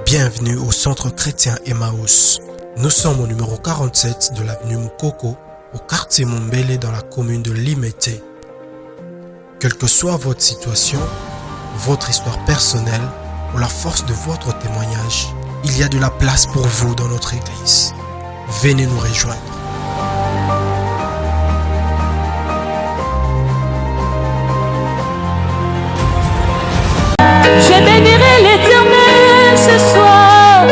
Bienvenue au Centre chrétien Emmaüs. Nous sommes au numéro 47 de l'avenue Mukoko, au quartier Mombele dans la commune de Limete. Quelle que soit votre situation, votre histoire personnelle ou la force de votre témoignage, il y a de la place pour vous dans notre église. Venez nous rejoindre. Je bénirai l'Éternel ce soir.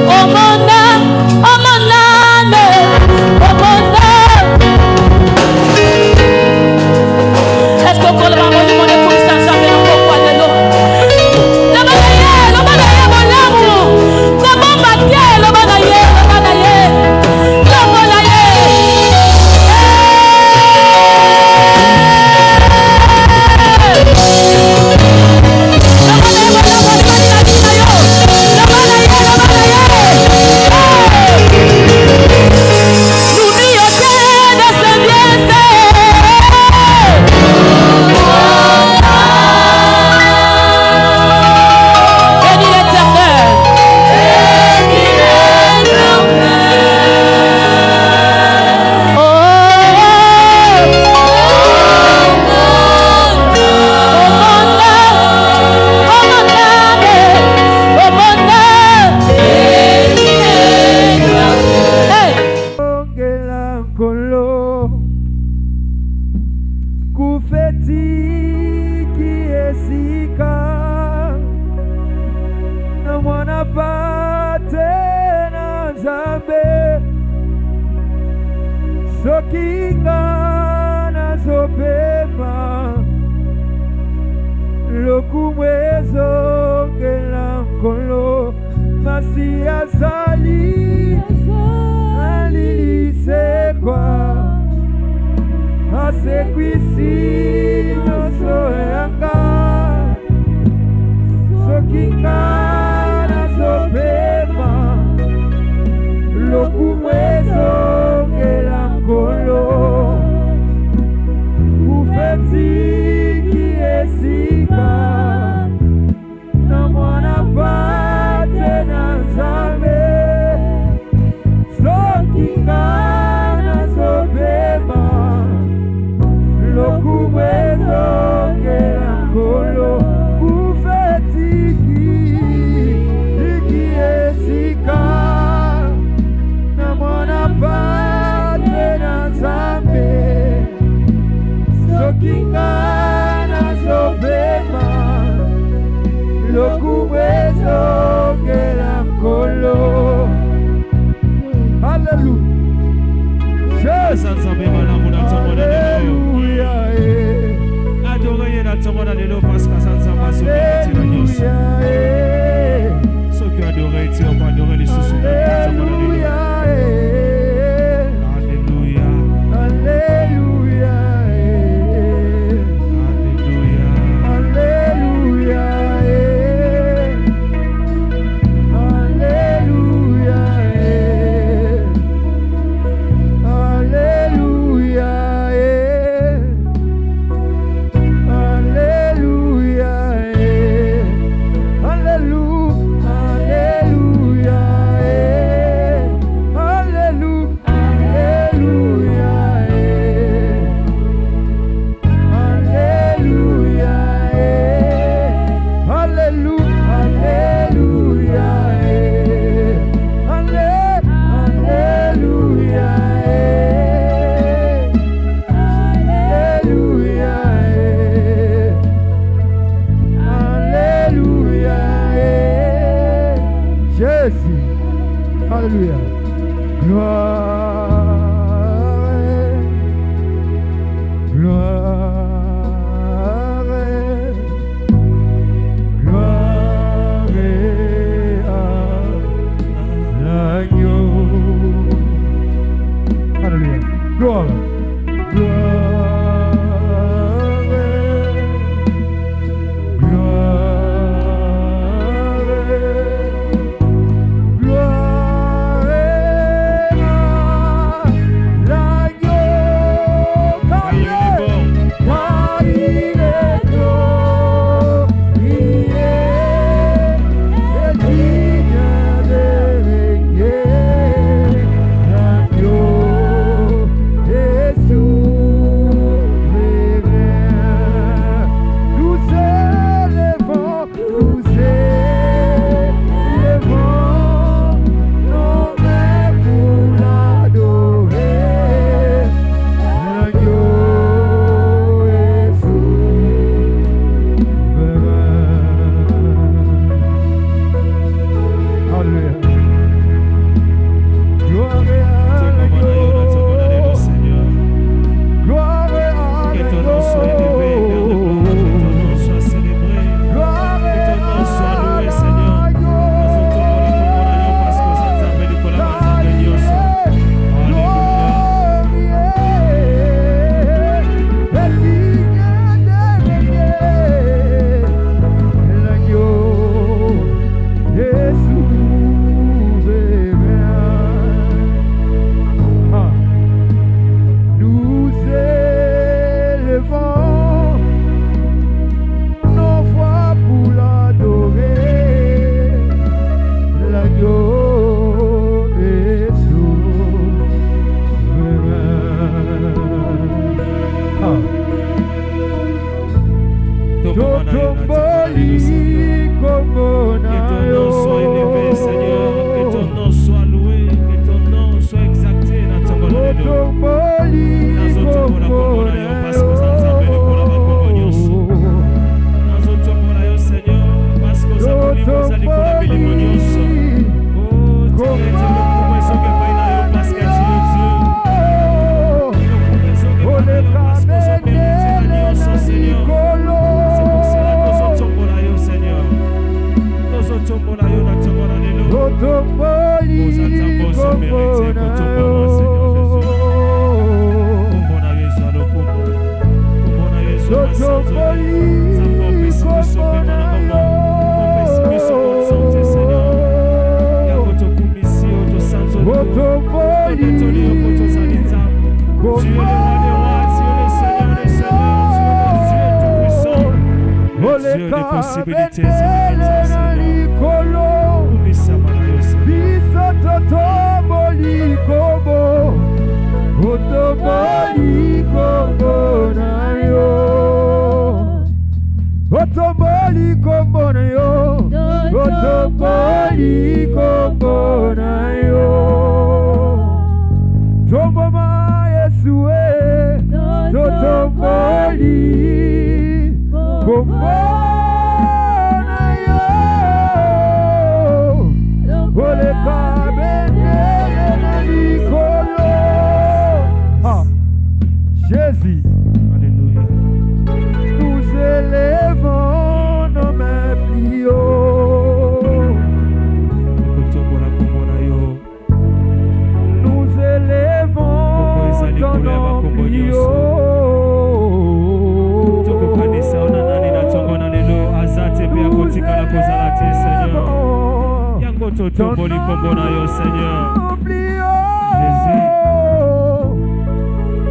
Oh mon âme, oh mon âme, oh mon âme. Est-ce qu'on colle ma main du monde pour ça jamais le pourquoi de l'eau? Le banaye, mon amour. Le bon bataille, le banaye. nom soit élevé, Seigneur. Que ton nom soit loué. Que ton nom soit exalté dans ton nom. Parce que ça nous appelle pour la communion. Dans notre monde, Seigneur, parce que ça nous livre, ça nous pour la communion. Oh, tu es le promesse que pas parce que tu es Dieu. Parce que ça mérite la nuance, Seigneur. C'est pour cela que nous sommes là, Seigneur. Nous sommes là, nous sommes là, nous sommes Dieu des possibilités, Jésus, alléluia. Nous élevons nos mains plus haut. Nous élevons ton nom plus haut.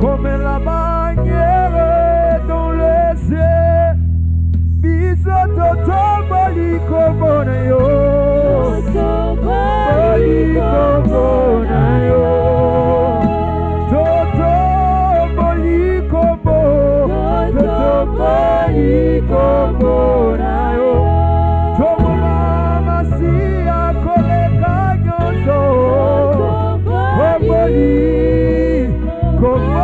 Comme la bannière dans le ciel, bisoto tomboli kobona yo, tomboli kobona yo, tomboli kobona, tomboli kobona yo, tomama siya koleka nyonso, tomboli kobona.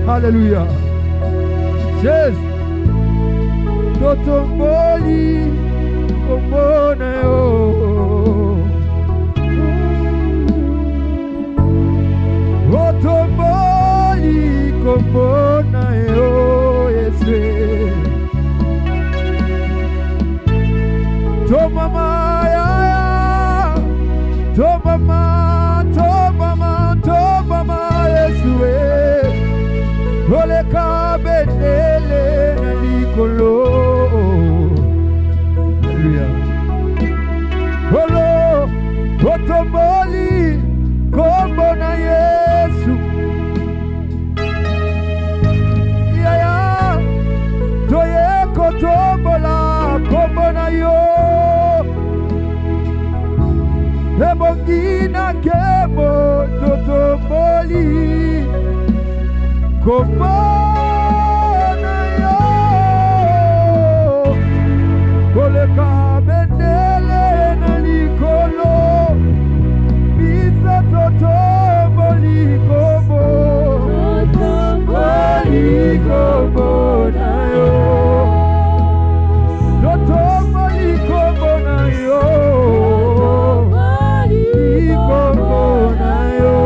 Alléluia. Jésus, totomboli, kobona yo. Totomboli, kobona yo, Yesu. Tomama ya, tomama, tomama, tomama, Yesu. Oleka benele na likolo. Alléluia. Olo otomboli kombo na Yesu. Yaya toye kotombola kombo na yo. Ebongina kemo totomboli kobona yo, koleka benele na likolo, bisa totomboli kobo, totomboli kobona yo, totomboli kobona yo, totomboli kobona yo,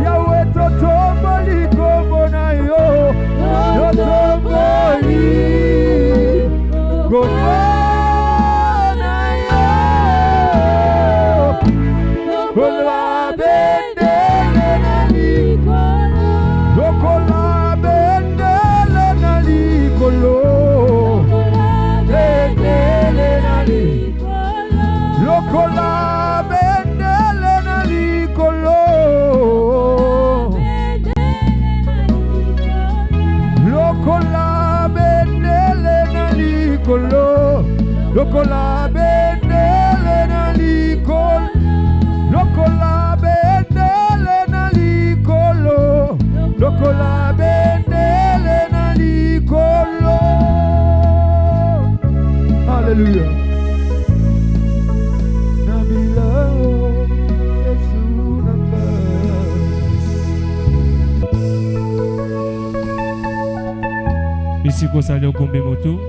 Yahweh totomboli kobona yo, totomboli kobona yo, kola bendele na likolo, kola bendele na likolo, bendele na likolo, kola bendele na likolo. Lokola bendele na likolo, lokola bendele na likolo, lokola lokola bendele na likolo. Alléluia. Nabila Yesu nanga. Bisiko sali okombe moto.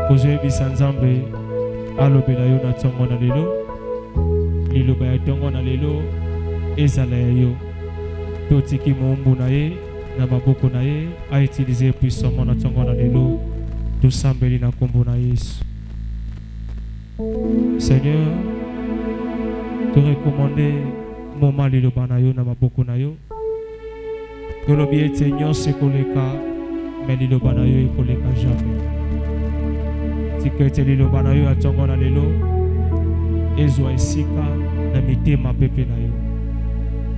Ozoe bisanzambe. Alobela yo na tongo na lelo. Liloba ya tongo na lelo. Ezala ya yo. Totiki moumbu na ye. Na maboko na ye. A utiliser puissamment na tongo na lelo. Tosambeli na kombo na Yesu. Seigneur, te recommander moment liloba na yo na maboko na yo. Tolobi ete nyonso ekoleka, mais liloba na yo ekoleka jamais. Tika ete liloba na yo atongo na lelo, ezwa esika na mitema pepe na yo.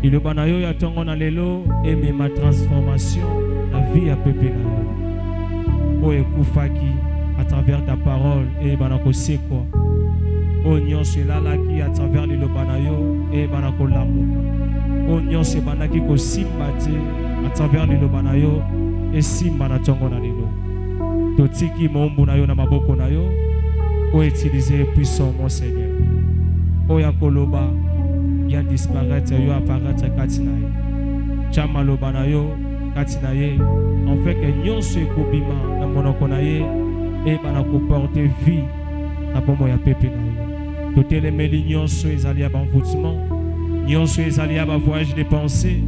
Liloba na yo atongo na lelo, emema transformation na vie ya pepe na yo. O ekufaki à travers ta parole et banako sekwa. O nyonso elalaki à travers liloba na yo et banako lamuka. O nyonso banaki ko simba te à travers liloba na yo et simba na tongo na lelo. Totiki mombu na yo na maboko na yo. O utiliser puissant mon Seigneur. O ya koloba ya disparaître yo apparaître kati na ye. Chama loba na yo kati na ye. En fait que nyonso ekobima na monoko na ye et banako porter vie na bomo ya pepe na ye. Totelemeli nyonso ezali ya banvoutement, nyonso ezali ya ba voyage de pensée,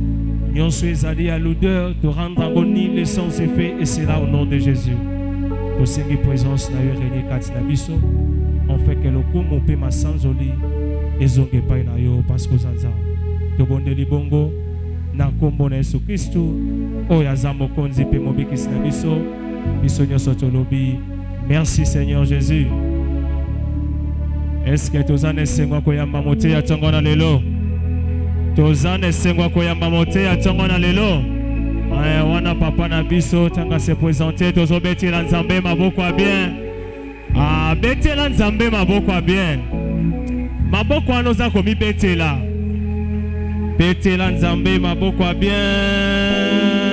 nyonso ezali ya l'odeur de rendre agonible sans effet, et c'est là au nom de Jésus. Tosengi présence na yo régner kati na biso. En fait que lokumu pe masanzoli ezonge pai na yo parce que zanza. Tobondeli bongo na kombo na Yesu Kristu oyo aza mokonzi pe mobikisi na biso. Biso nyonso tolobi merci Seigneur Jésus. Est-ce que tozane sengwa koyamba mote ya tongo na lelo? Tozane sengwa koyamba mote ya tongo na lelo? Wana papa na biso tanga se présenter tozo betela nzambe maboko a bien. Ah betela nzambe maboko a bien. Maboko anoza komi betela. Betela nzambe maboko a bien.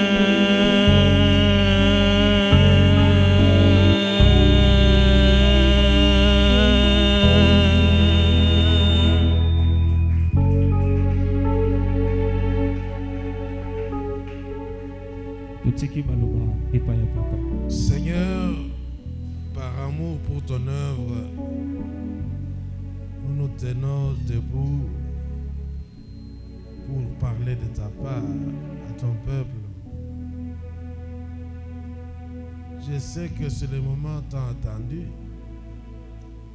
Seigneur, par amour pour ton œuvre, nous nous tenons debout pour parler de ta part à ton peuple. Je sais que c'est le moment tant attendu,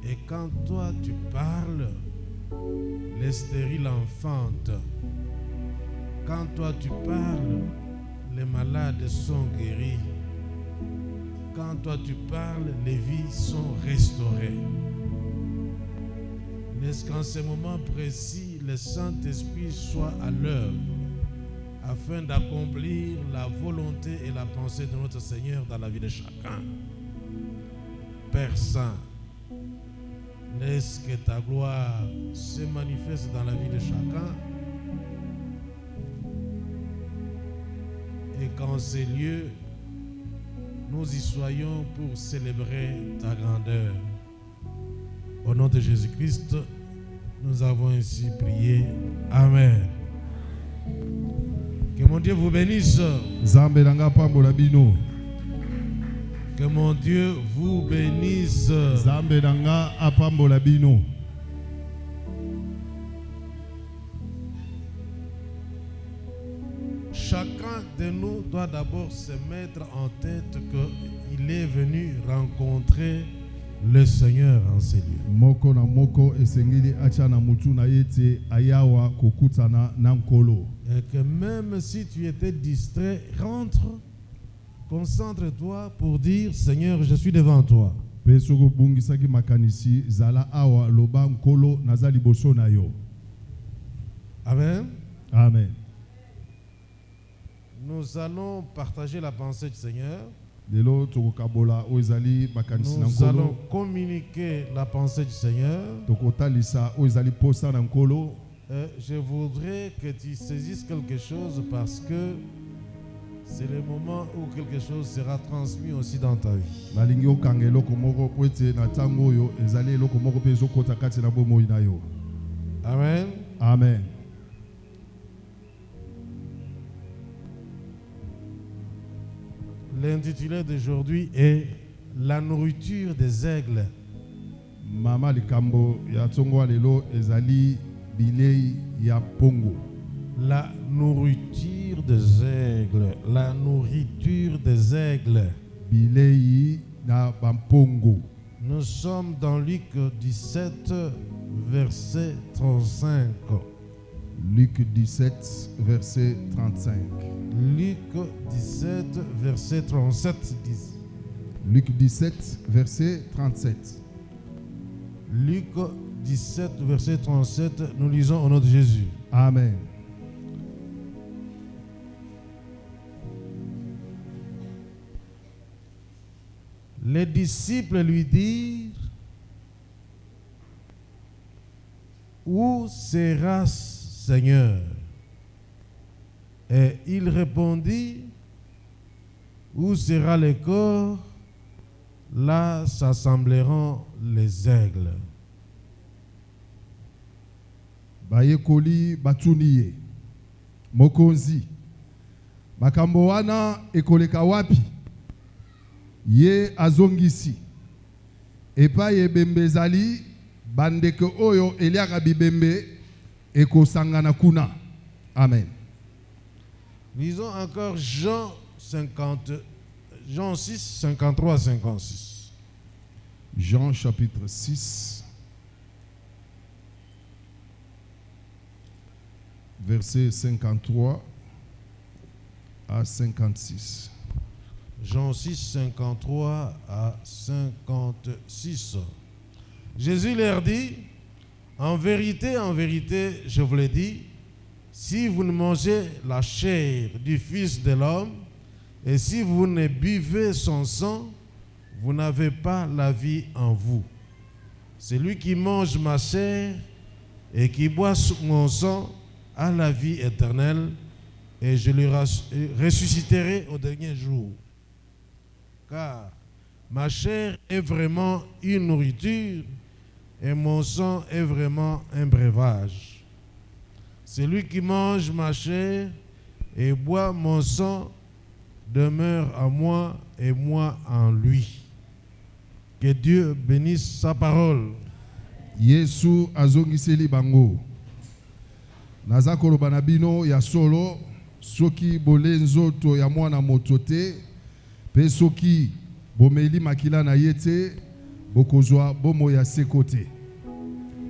et quand toi tu parles, les stériles enfantent. Quand toi tu parles, les malades sont guéris. Quand toi tu parles, les vies sont restaurées. Laisse qu'en ce moment précis, le Saint-Esprit soit à l'œuvre afin d'accomplir la volonté et la pensée de notre Seigneur dans la vie de chacun. Père Saint, laisse que ta gloire se manifeste dans la vie de chacun. Et qu'en ces lieux, nous y soyons pour célébrer ta grandeur. Au nom de Jésus-Christ, nous avons ainsi prié. Amen. Que mon Dieu vous bénisse. Que mon Dieu vous bénisse. Chacun de nous doit d'abord se mettre en tête qu'il est venu rencontrer le Seigneur en ces lieux. Moko na moko esengeli achana mutu na yete ayawa kokutana na nkolo. Et que même si tu étais distrait, rentre, concentre-toi pour dire Seigneur, je suis devant toi. Pesoko bungisaki makanisi zala awa loba nkolo nazali boso na yo. Amen. Amen. Nous allons partager la pensée du Seigneur. Nous allons communiquer la pensée du Seigneur. Je voudrais que tu saisisses quelque chose parce que C'est le moment où quelque chose sera transmis aussi dans ta vie. nalingi okanga eloko moko po ete na ntango oyo ezali eloko moko mpe ezokota kati na bomoi na yo. Amen. Amen. L'intitulé d'aujourd'hui est La nourriture des aigles. Mama likambo ya tongo lelo ezali bilei ya pongo. La nourriture des aigles. La nourriture des aigles. Bilei na bampongo. Nous sommes dans Luc 17, verset 35. Luc 17, verset 35. Luc 17, verset 37 dit. Luc 17, verset 37. Luc 17, verset 37, nous lisons au nom de Jésus. Amen. Les disciples lui dirent: Où seras-tu, Seigneur? Et il répondit: Où sera le corps? Là s'assembleront les aigles. Bayekoli batuniye. Mokonzi. Makambo wana ekoleka wapi? Ye azongisi. Epa ye bembezali bandeke oyo eliaka bibembe ekosangana kuna. Amen. Lisons encore Jean 6, 53 à 56. Jean chapitre 6, versets 53 à 56. Jean 6, 53 à 56. Jésus leur dit: en vérité, je vous le dis, si vous ne mangez la chair du Fils de l'homme, et si vous ne buvez son sang, vous n'avez pas la vie en vous. Celui qui mange ma chair et qui boit mon sang a la vie éternelle, et je le ressusciterai au dernier jour. Car ma chair est vraiment une nourriture et mon sang est vraiment un breuvage. Celui qui mange ma chair et boit mon sang demeure en moi et moi en lui. Que Dieu bénisse sa parole. Yesu azongiseli bango. Naza koloba na bino ya solo soki bolenzoto ya mwana moto te pe soki bomeli makila na yete bokozwa bomo ya sekote.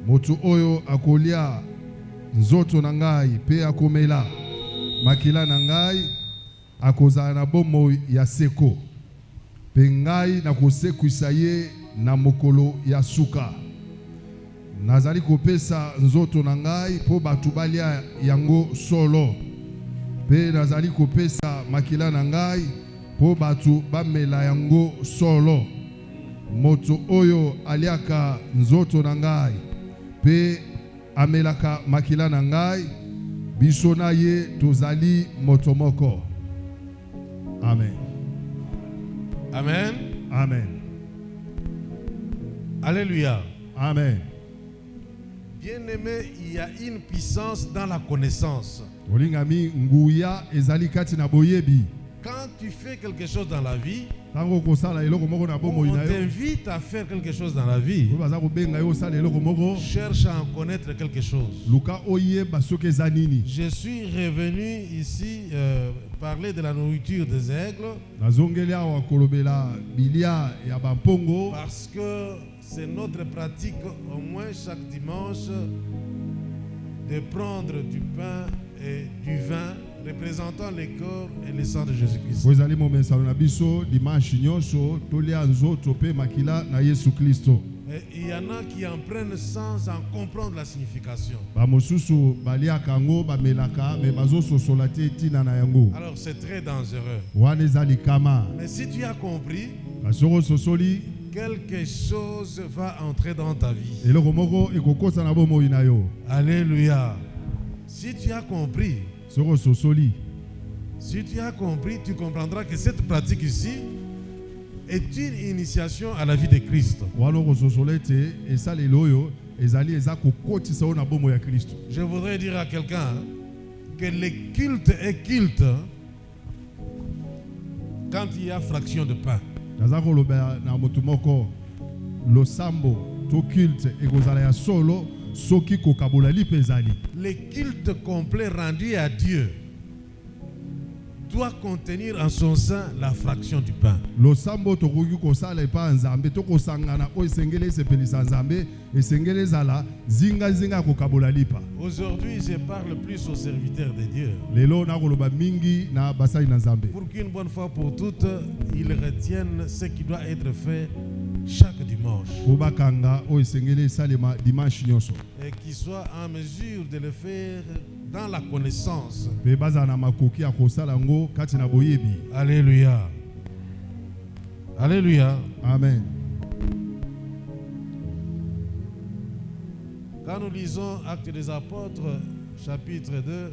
Moto oyo akolia nzoto na ngai pe akomela makila na ngai akozala na bomo ya seko. Pe ngai na kosekwisa ye na mokolo ya suka. Nazali kopesa nzoto na ngai po batu balia yango solo. Pe nazali kopesa makila na ngai po batu bamela yango solo. Moto oyo aliaka nzoto na ngai pe amelaka makila na ngai, biso na ye tozali moto moko. Amen. Amen. Amen. Alléluia. Amen. Bien-aimé, il y a une puissance dans la connaissance. Olingami nguya ezali kati na boyebi. Quand tu fais quelque chose dans la vie, Tango kosala eloko moko na bomo on ina yo. t'invite à faire quelque chose dans la vie. Baza ko benga yo sala eloko moko. Cherche à en connaître quelque chose. Luka oyeba soke zanini. Je suis revenu ici parler de la nourriture des aigles. Nazongeli awa kolobela bilia ya bampongo. Parce que c'est notre pratique au moins chaque dimanche de prendre du pain et du vin représentant le corps et le sang de Jésus-Christ. Wezali momesano na biso dimanche nyonso tolia nzoto pe makila na Yesu Kristo. Et il y en a qui en prennent sans en comprendre la signification. Ba mosusu baliaka ngo bamelaka me bazososola te tina na yango. Alors c'est très dangereux. Wana ezali kama. Mais si tu as compris, Kasoro sosoli quelque chose va entrer dans ta vie. eloko moko ekokosa na bomoi na yo. Alléluia. Si tu as compris, Soro sosoli Si tu as compris, tu comprendras que cette pratique ici est une initiation à la vie de Christ. Je voudrais dire à quelqu'un que le culte est culte quand il y a fraction de pain. Le culte complet rendu à Dieu doit contenir en son sein la fraction du pain. Aujourd'hui, je parle plus aux serviteurs de Dieu. Pour qu'une bonne fois pour toutes, ils retiennent ce qui doit être fait chaque dimanche. Et qu'ils soient en mesure de le faire dans la connaissance. Alléluia. Alléluia. Amen. Quand nous lisons Actes des Apôtres, chapitre 2,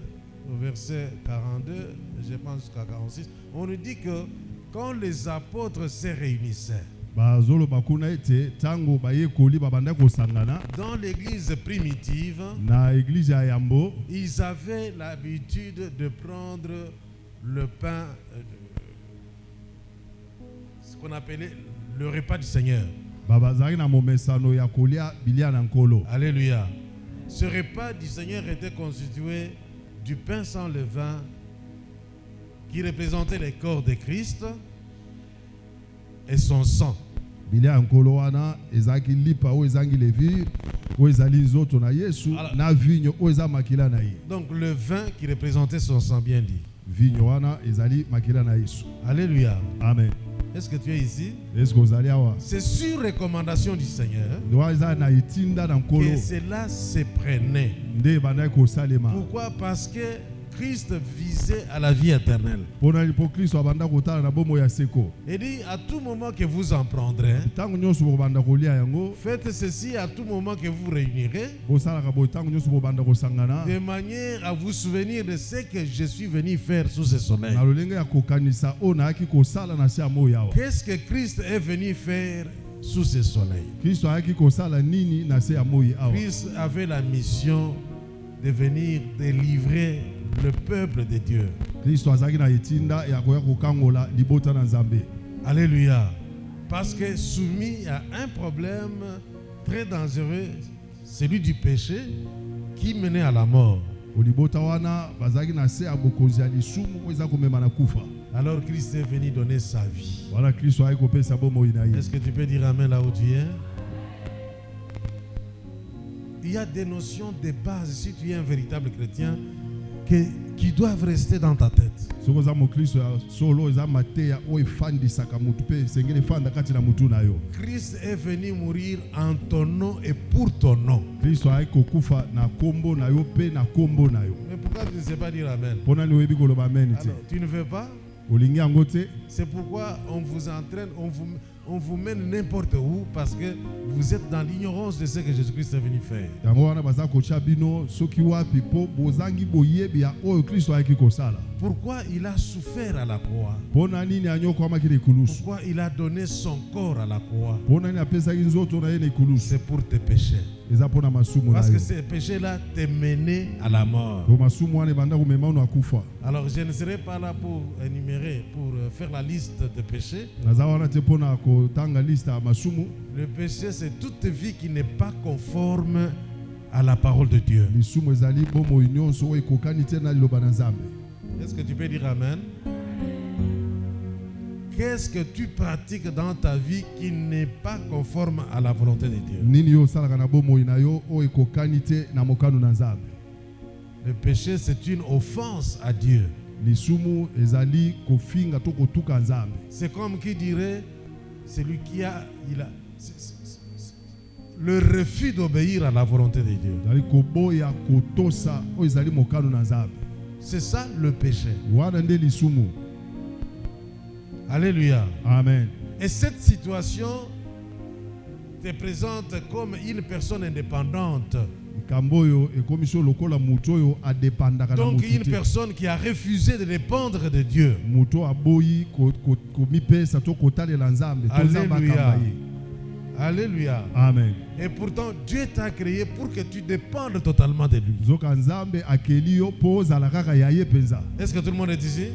verset 42, je pense jusqu'à 46, on nous dit que quand les apôtres se réunissaient, dans l'église primitive, ils avaient l'habitude de prendre le pain, ce qu'on appelait le repas du Seigneur. Alléluia. Ce repas du Seigneur était constitué du pain sans levain qui représentait le corps de Christ et son sang. Donc le vin qui représentait son sang, bien dit. Alléluia. Amen. Est-ce que tu es ici? C'est sur recommandation du Seigneur que cela se prenait. Pourquoi? Parce que Christ visait à la vie éternelle. Il dit à tout moment que vous en prendrez, faites ceci à tout moment que vous réunirez, de manière à vous souvenir de ce que je suis venu faire sous ce soleil. Qu'est-ce que Christ est venu faire sous ce soleil? Christ avait la mission de venir délivrer le peuple de Dieu. Alléluia. Parce que soumis à un problème très dangereux, celui du péché qui menait à la mort. Alors Christ est venu donner sa vie. Est-ce que tu peux dire amen là où tu es? Il y a des notions de base, si tu es un véritable chrétien, qui doivent rester dans ta tête. Christ est venu mourir en ton nom et pour ton nom. Mais pourquoi tu ne sais pas dire amen? Alors, tu ne veux pas? C'est pourquoi on vous entraîne, on vous mène n'importe où parce que vous êtes dans l'ignorance de ce que Jésus-Christ est venu faire. Pourquoi il a souffert à la croix? Pourquoi il a donné son corps à la croix? C'est pour tes péchés. Parce que ces péchés-là te menaient à la mort. Alors je ne serai pas là pour énumérer, pour faire la liste des péchés. Le péché, c'est toute vie qui n'est pas conforme à la parole de Dieu. Est-ce que tu peux dire amen? Qu'est-ce que tu pratiques dans ta vie qui n'est pas conforme à la volonté de Dieu? Le péché, c'est une offense à Dieu. C'est comme qui dirait celui qui a le refus d'obéir à la volonté de Dieu. C'est ça le péché. Alléluia. Amen. Et cette situation te présente comme une personne indépendante Donc une personne qui a refusé de dépendre de Dieu. Alléluia. Alléluia. Amen. Et pourtant, Dieu t'a créé pour que tu dépendes totalement de lui. Est-ce que tout le monde est ici?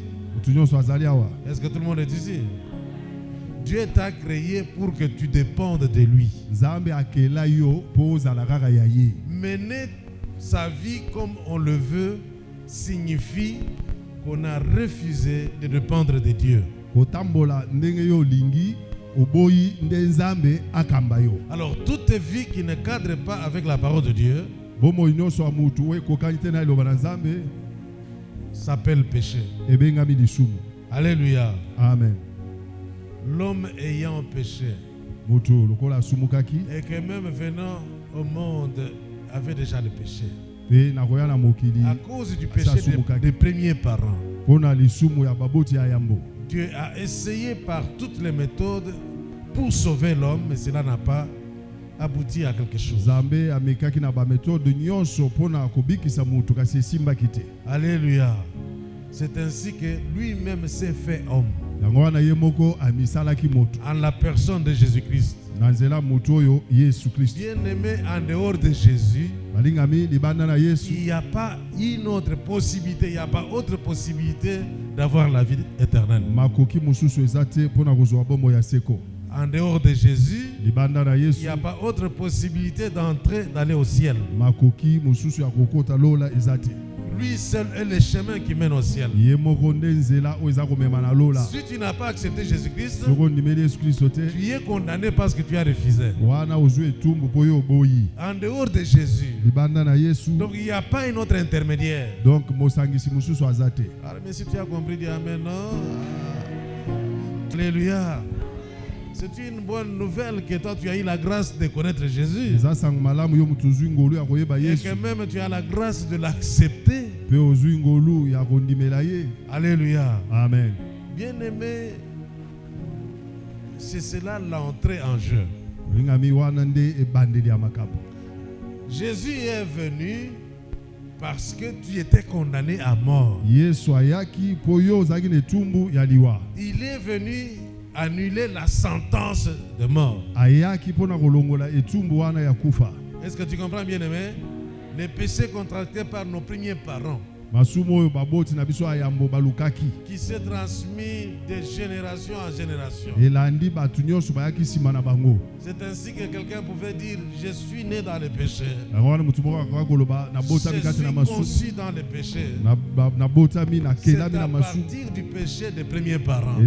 Est-ce que tout le monde est ici? Dieu t'a créé pour que tu dépendes de lui. Mener sa vie comme on le veut signifie qu'on a refusé de dépendre de Dieu. Alors toute vie qui ne cadre pas avec la parole de Dieu s'appelle péché. Alléluia. Amen. L'homme ayant péché et que même venant au monde avait déjà le péché à cause du péché des premiers parents. Dieu a essayé par toutes les méthodes pour sauver l'homme, mais cela n'a pas abouti à quelque chose. Alléluia. C'est ainsi que lui-même s'est fait homme en la personne de Jésus-Christ. Bien-aimé, en dehors de Jésus, il n'y a pas une autre possibilité, il n'y a pas autre possibilité d'avoir la vie éternelle. En dehors de Jésus, il n'y a pas autre possibilité d'aller au ciel. Lui seul est le chemin qui mène au ciel. Si tu n'as pas accepté Jésus-Christ, tu es condamné parce que tu as refusé. En dehors de Jésus, donc il n'y a pas un autre intermédiaire. Alors, mais si tu as compris, dis Amen. Alléluia. C'est une bonne nouvelle que toi tu as eu la grâce de connaître Jésus. Et que même tu as la grâce de l'accepter. Alléluia. Amen. Bien-aimé, c'est cela l'entrée en jeu. Jésus est venu parce que tu étais condamné à mort. Il est venu annuler la sentence de mort. Est-ce que tu comprends, bien aimé? Les péchés contractés par nos premiers parents qui s'est transmis de génération en génération. C'est ainsi que quelqu'un pouvait dire: je suis né dans le péché, je suis conçu dans le péché. C'est à partir du péché des premiers parents.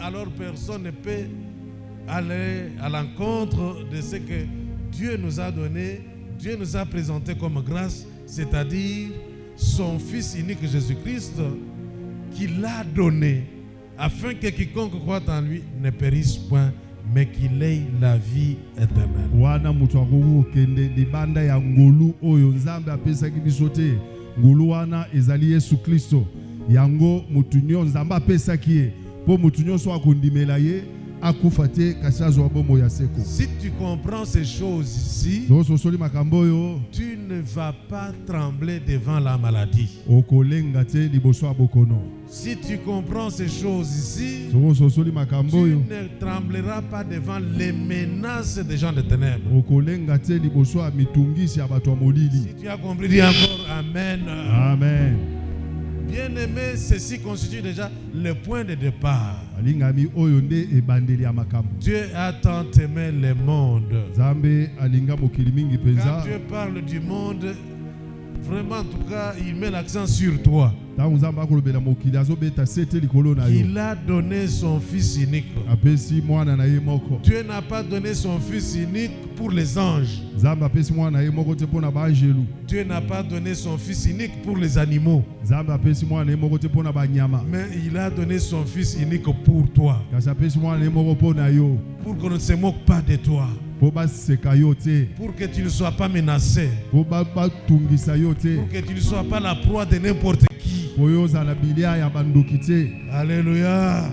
Alors personne ne peut aller à l'encontre de ce que Dieu nous a donné. Dieu nous a présenté comme grâce, c'est-à-dire son Fils unique Jésus-Christ, qu'il a donné, afin que quiconque croit en lui ne périsse point, mais qu'il ait la vie éternelle. Si tu comprends ces choses ici, tu ne vas pas trembler devant la maladie. Si tu comprends ces choses ici, tu ne trembleras pas devant les menaces des gens de ténèbres. Si tu as compris, dis encore Amen. Amen. Bien-aimé, ceci constitue déjà le point de départ. Dieu a tant aimé le monde. Quand Dieu parle du monde, vraiment, en tout cas, il met l'accent sur toi. Il a donné son Fils unique. Dieu n'a pas donné son Fils unique pour les anges. Dieu n'a pas donné son Fils unique pour les animaux. Mais il a donné son Fils unique pour toi. Pour qu'on ne se moque pas de toi. Pour que tu ne sois pas menacé. Pour que tu ne sois pas la proie de n'importe qui. Alléluia.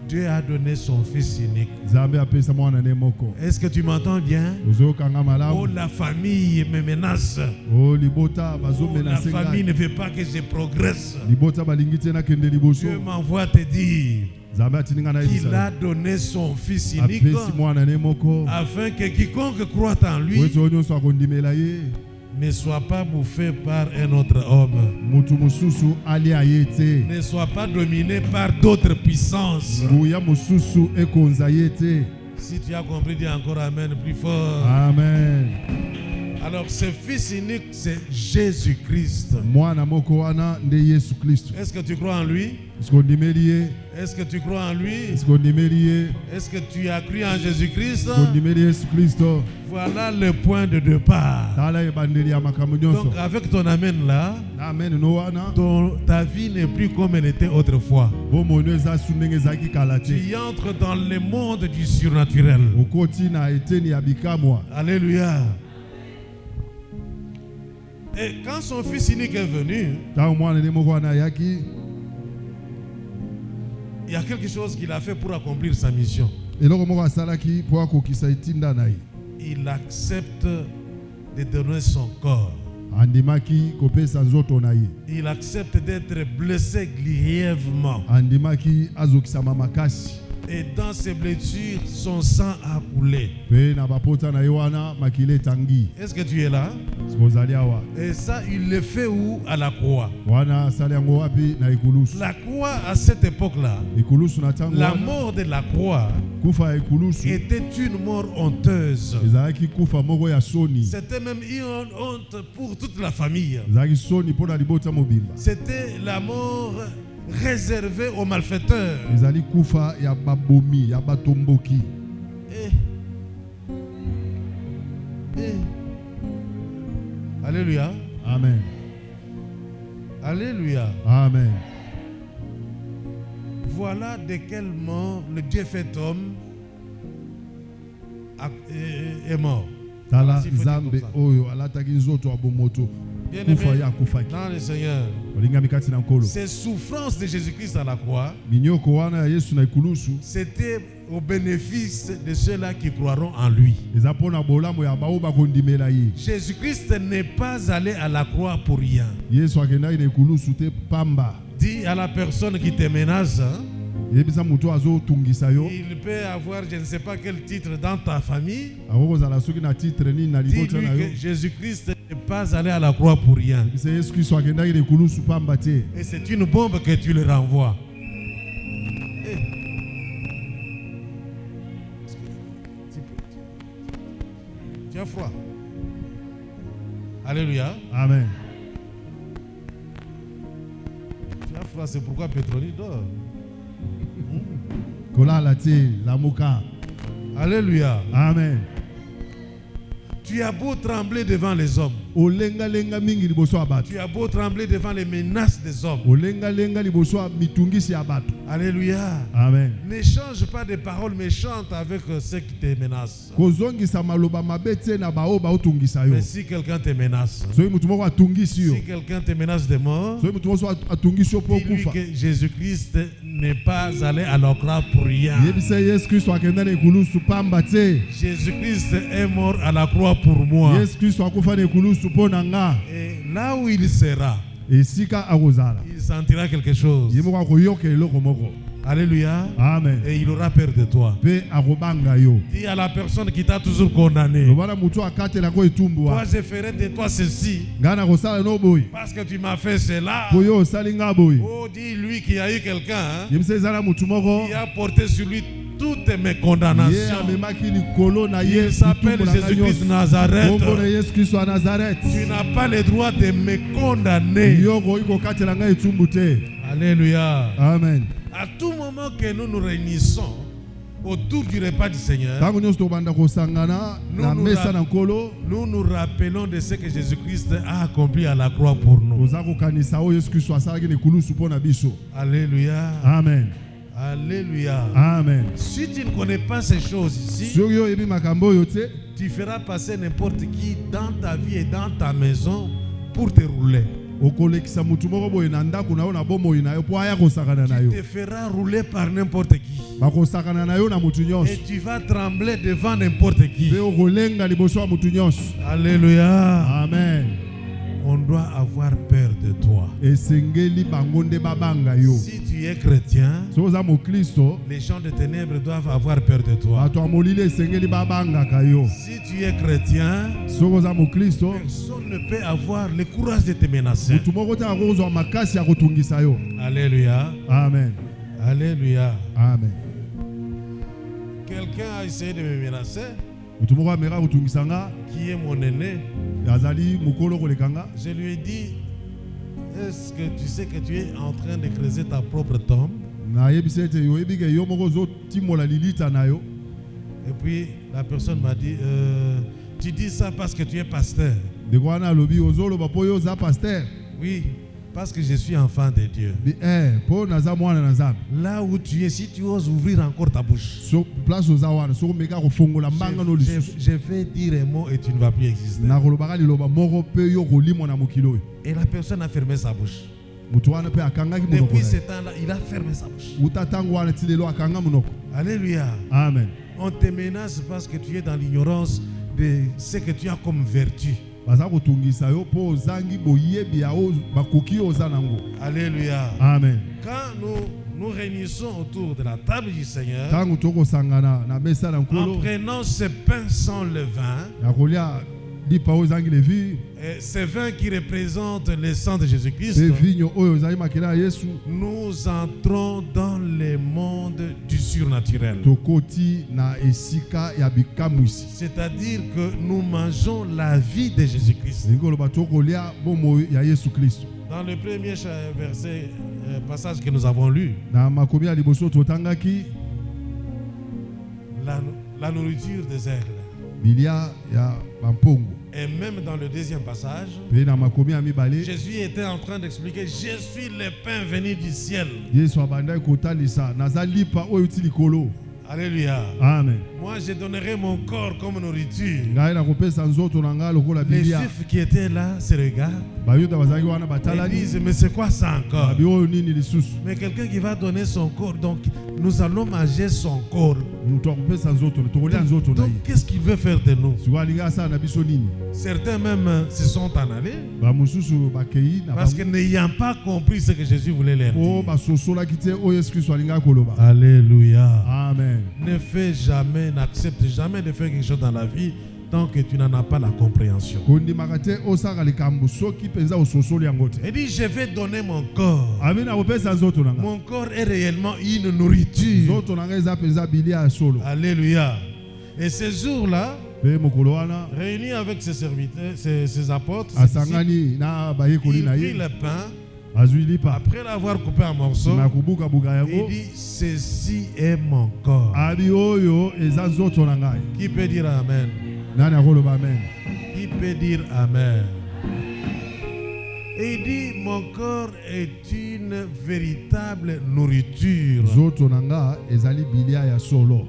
Dieu a donné son Fils unique. Nzambe apesa mwana ne moko. Est-ce que tu m'entends bien? Ozokanga Oh, malamu. la famille me menace. Oh libota Oh, bazo la menacer famille ne ngai. veut pas que je progresse. Libota balingi te na kende liboso. Dieu m'envoie te dire Nzambe atininga na qu'il a yebisa. donné son Fils unique Apesi mwana ne moko. afin que quiconque croit en lui Weto nyonso akondimela ye. ne soit pas bouffé par un autre homme, Mutu mususu ali aye te. ne soit pas dominé par d'autres puissances. Nguya mususu ekonza ye te. Si tu as compris, dis encore Amen plus fort. Amen. Alors, ce Fils unique, c'est Jésus-Christ. Mwana moko wana nde Yesu Kristo. Est-ce que tu crois en lui? Sikondimeli ye. Est-ce que tu crois en lui? Sikondimeli ye. Est-ce que tu as cru en Jésus-Christ? Sikondimeli Yesu Kristo. Voilà le point de départ. Tala ebandeli ya makambo nyonso. Donc, avec ton Amen là, Amen no wana. ta vie n'est plus comme elle était autrefois. Bomoni eza su ndenge ezalaki kala te. Tu entres dans le monde du surnaturel. Okoti na eteni ya bikamwa. Alléluia. Et quand son Fils unique est venu, Ntango mwana ne moko wana ayaki, il y a quelque chose qu'il a fait pour accomplir sa mission. eloko moko asalaki mpo akokisa etinda na ye. Il accepte de donner son corps. Andimaki kopesa nzoto na ye. Il accepte d'être blessé grièvement. Andimaki azokisama makasi. Et dans ses blessures, son sang a coulé. Mpe na bapota na ye wana makila etangi. Est-ce que tu es là? Sikozali awa. Et ça, il le fait où? À la croix. Wana asali yango wapi? Na ekulusu. La croix, à cette époque-là, Ekulusu na ntango la wana, mort de la croix kufa ya ekulusu était une mort honteuse. ezalaki kufa moko ya soni. C'était même une honte pour toute la famille. Ezalaki soni mpo na libota mobimba. C'était la mort réservée aux malfaiteurs. Ezali kufa ya babomi ya batomboki. Eh. Eh. Alléluia. Amen. Alléluia. Amen. Voilà de quelle mort le Dieu fait homme est mort. Tala S'il faut dire Nzambe comme ça. oyo alataki nzoto ya bomoto. Bien Kufa aimé, ya akufaki. dans le Seigneur, Olinga mikati na nkolo. ces souffrances de Jésus-Christ à la croix, Minyoko wana ya Yesu na ekulusu c'était au bénéfice de ceux-là qui croiront en lui. eza mpona bolamu ya bao bakondimela ye. Jésus-Christ n'est pas allé à la croix pour rien. Yesu akendaki na ekulusu te pamba. Dis à la personne qui te menace, hein, Yebisa moto azotungisa yo. il peut avoir je ne sais pas quel titre dans ta famille. Akokozala soki na titre nini na libota Dis-lui na yo. que Jésus-Christ n'est pas allé à la croix pour rien. Yebisa Yesu Kristo akendaki na ekulusu pamba te. Et c'est une bombe que tu le renvoies. Eh. Tu as froid. Alléluia. Amen. Tu as froid, c'est pourquoi Pétroni dort. Kolala te lamuka. Alléluia. Amen. Tu as beau trembler devant les hommes. Olenga-lenga mingi liboso ya bato. Tu as beau trembler devant les menaces des hommes. Olenga-lenga liboso ya mitungisi ya bato. Alléluia. Amen. Ne change pas de paroles méchantes avec ceux qui te menacent. Kozongisa maloba mabe te na bao baotungisa yo. Mais si quelqu'un te menace, Soki mutu moko atungisi yo. si quelqu'un te menace de mort, Soki mutu moko atungisi yo mpo dis-lui kufa. que Jésus-Christ n'est pas allé à la croix pour rien. Yebisa Yesu Kristo akenda na ekulusu pamba te. Jésus-Christ est mort à la croix pour moi. Yesu Kristo akufa na ekulusu mpo na nga. Et là où il sera, Esika akozala. il sentira quelque chose. Ye moko akoyoka eloko moko. Alléluia. Amen. Et il aura peur de toi. Mpe akobanga yo. Dis à la personne qui t'a toujours condamné, Lobana mutu akatelaka etumbu toi wa. je ferai de toi ceci Nga na kosala no boyi. parce que tu m'as fait cela. Po yo osali nga boyi. Oh, dis-lui qu'il y a eu quelqu'un, hein, Yebisa ezala mutu moko. qui a porté sur lui toutes mes Ye condamnations. amemaki likolo na ye Il s'appelle bitumbu na nga Jésus-Christ nyonso. Nazareth. Kombo na Yesu Kristo ya Nazareth. Tu n'as pas le droit de me condamner. Yo koyi kokatela nga etumbu te. Alléluia. Amen. À tout moment que nous nous réunissons autour du repas du Seigneur, Ntango nyonso tobanda kosangana na mesa na nkolo, nous nous rappelons de ce que Jésus-Christ a accompli à la croix pour nous. toza kokanisa oyo Yesu Kristo asalaki na ekulusu mpo na biso. Alléluia. Amen. Alléluia. Amen. Si tu ne connais pas ces choses ici, Soki yo oyebi makambo oyo te, tu feras passer n'importe qui dans ta vie et dans ta maison pour te rouler. okolekisa mutu moko boye na ndako na yo na bomoi na yo po aya kosakana na yo Tu te feras rouler par n'importe qui. bakosakana na yo na mutu nyonso Et tu vas trembler devant n'importe qui. mpe okolenga liboso ya mutu nyonso. Alléluia. Amen. On doit avoir peur de toi. Esengeli bango nde babanga yo. Si tu es chrétien, soki oza mokristo les gens de ténèbres doivent avoir peur de toi. bato ya molili esengeli babangaka yo. Si tu es chrétien, soki oza mokristo personne ne peut avoir le courage de te menacer. mutu moko te akozwa makasi ya kotungisa yo. Alléluia. Amen. Alléluia. Amen. Quelqu'un a essayé de me menacer, mutu moko ameka kotungisa nga qui est mon aîné. azali mokolo koleka nga. Je lui ai dit, est-ce que tu sais que tu es en train de creuser ta propre tombe? nayebisa ete yoyebi ke yo moko ozotimola lilita na yo. Et puis la personne m'a dit, tu dis ça parce que tu es pasteur. ndeko wana alobi ozoloba mpo yo oza paster. Oui, parce que je suis enfant de Dieu. mpo naza mwana na nzambe. Là où tu es, si tu oses ouvrir encore ta bouche, so place oza wana soki omeka kofongola mbanga no lisusu je vais dire un mot et tu ne vas plus exister. nakolobaka liloba moko mpe yo kolimwa na mokili oyo. Et la personne a fermé sa bouche. moto wana mpe akangaki monoko Depuis na ce ye. temps-là, il a fermé sa bouche. uta ntango wana ti lelo akanga monoko. Alléluia. Amen. On te menace parce que tu es dans l'ignorance de ce que tu as comme vertu. baza kotungisa yo mpo ozangi boyebi ya oyo bakoki oza nango. Alléluia. Amen. Quand nous réunissons autour de la table du Seigneur, ntango tokosangana na mesa na en nkolo prenant ce pain sans levain, ya kolia lipa oyo ezangi levi et ce vin qui représente le sang de Jésus-Christ, mpe vinyo oyo ezali makila ya yesu, nous entrons dans le monde du surnaturel. tokoti na esika ya bikamwisi. C'est-à-dire que nous mangeons la vie de Jésus-Christ. elingi koloba tokolia bomoi ya yesu kristo. Dans le premier verset, passage que nous avons lu, na makomi ya liboso totangaki la nourriture des aigles. bilia ya bampongo. Et même dans le deuxième passage, mpe na makomi ya mibale Jésus était en train d'expliquer, je suis le pain venu du ciel. yesu abandaki kotalisa naza lipa oyo ti likolo. Alléluia. Amen. Moi, je donnerai mon corps comme nourriture. ngai nakopesa nzoto na ngai lokola Les bilia. juifs qui étaient là se regardent bayuda bazalaki wana et batalani disent, mais c'est quoi ça encore? babi oyo nini lisusu. Mais quelqu'un qui va donner son corps, donc nous allons manger son corps. moto akopesa nzoto tokolia nzoto na Donc ye. qu'est-ce qu'il veut faire de nous? sikoyo alingi asala na biso nini. Certains même se sont en allés bamosusu bakei na parce que n'ayant pas compris ce que Jésus voulait leur po dire. basosolaki te oyo yesu kristo alingaki koloba. Alléluia. Amen. Ne fais jamais, n'accepte jamais de faire quelque chose dans la vie tant que tu n'en as pas la compréhension. kondimaka te osala likambo soki mpenza ososoli yango te. Il dit, je vais donner mon corps. ami nakopesa nzoto na ngai. Mon corps est réellement une nourriture. nzoto na ngai eza mpenza bilia ya solo. Alléluia. Et ce jour-là, mpe mokolo wana réunis avec ses serviteurs, ses apôtres, ses asangani na bayekoli il na prit ye le pain, azwi lipa après l'avoir coupé en morceaux, na kobukabuka il yango dit, ceci est mon corps. abi oyo eza nzoto na ngai. Qui peut dire Amen? nani akoloba amen. Qui peut dire Amen? Et il dit, mon corps est une véritable nourriture. nzoto na nga ezali bilia ya solo.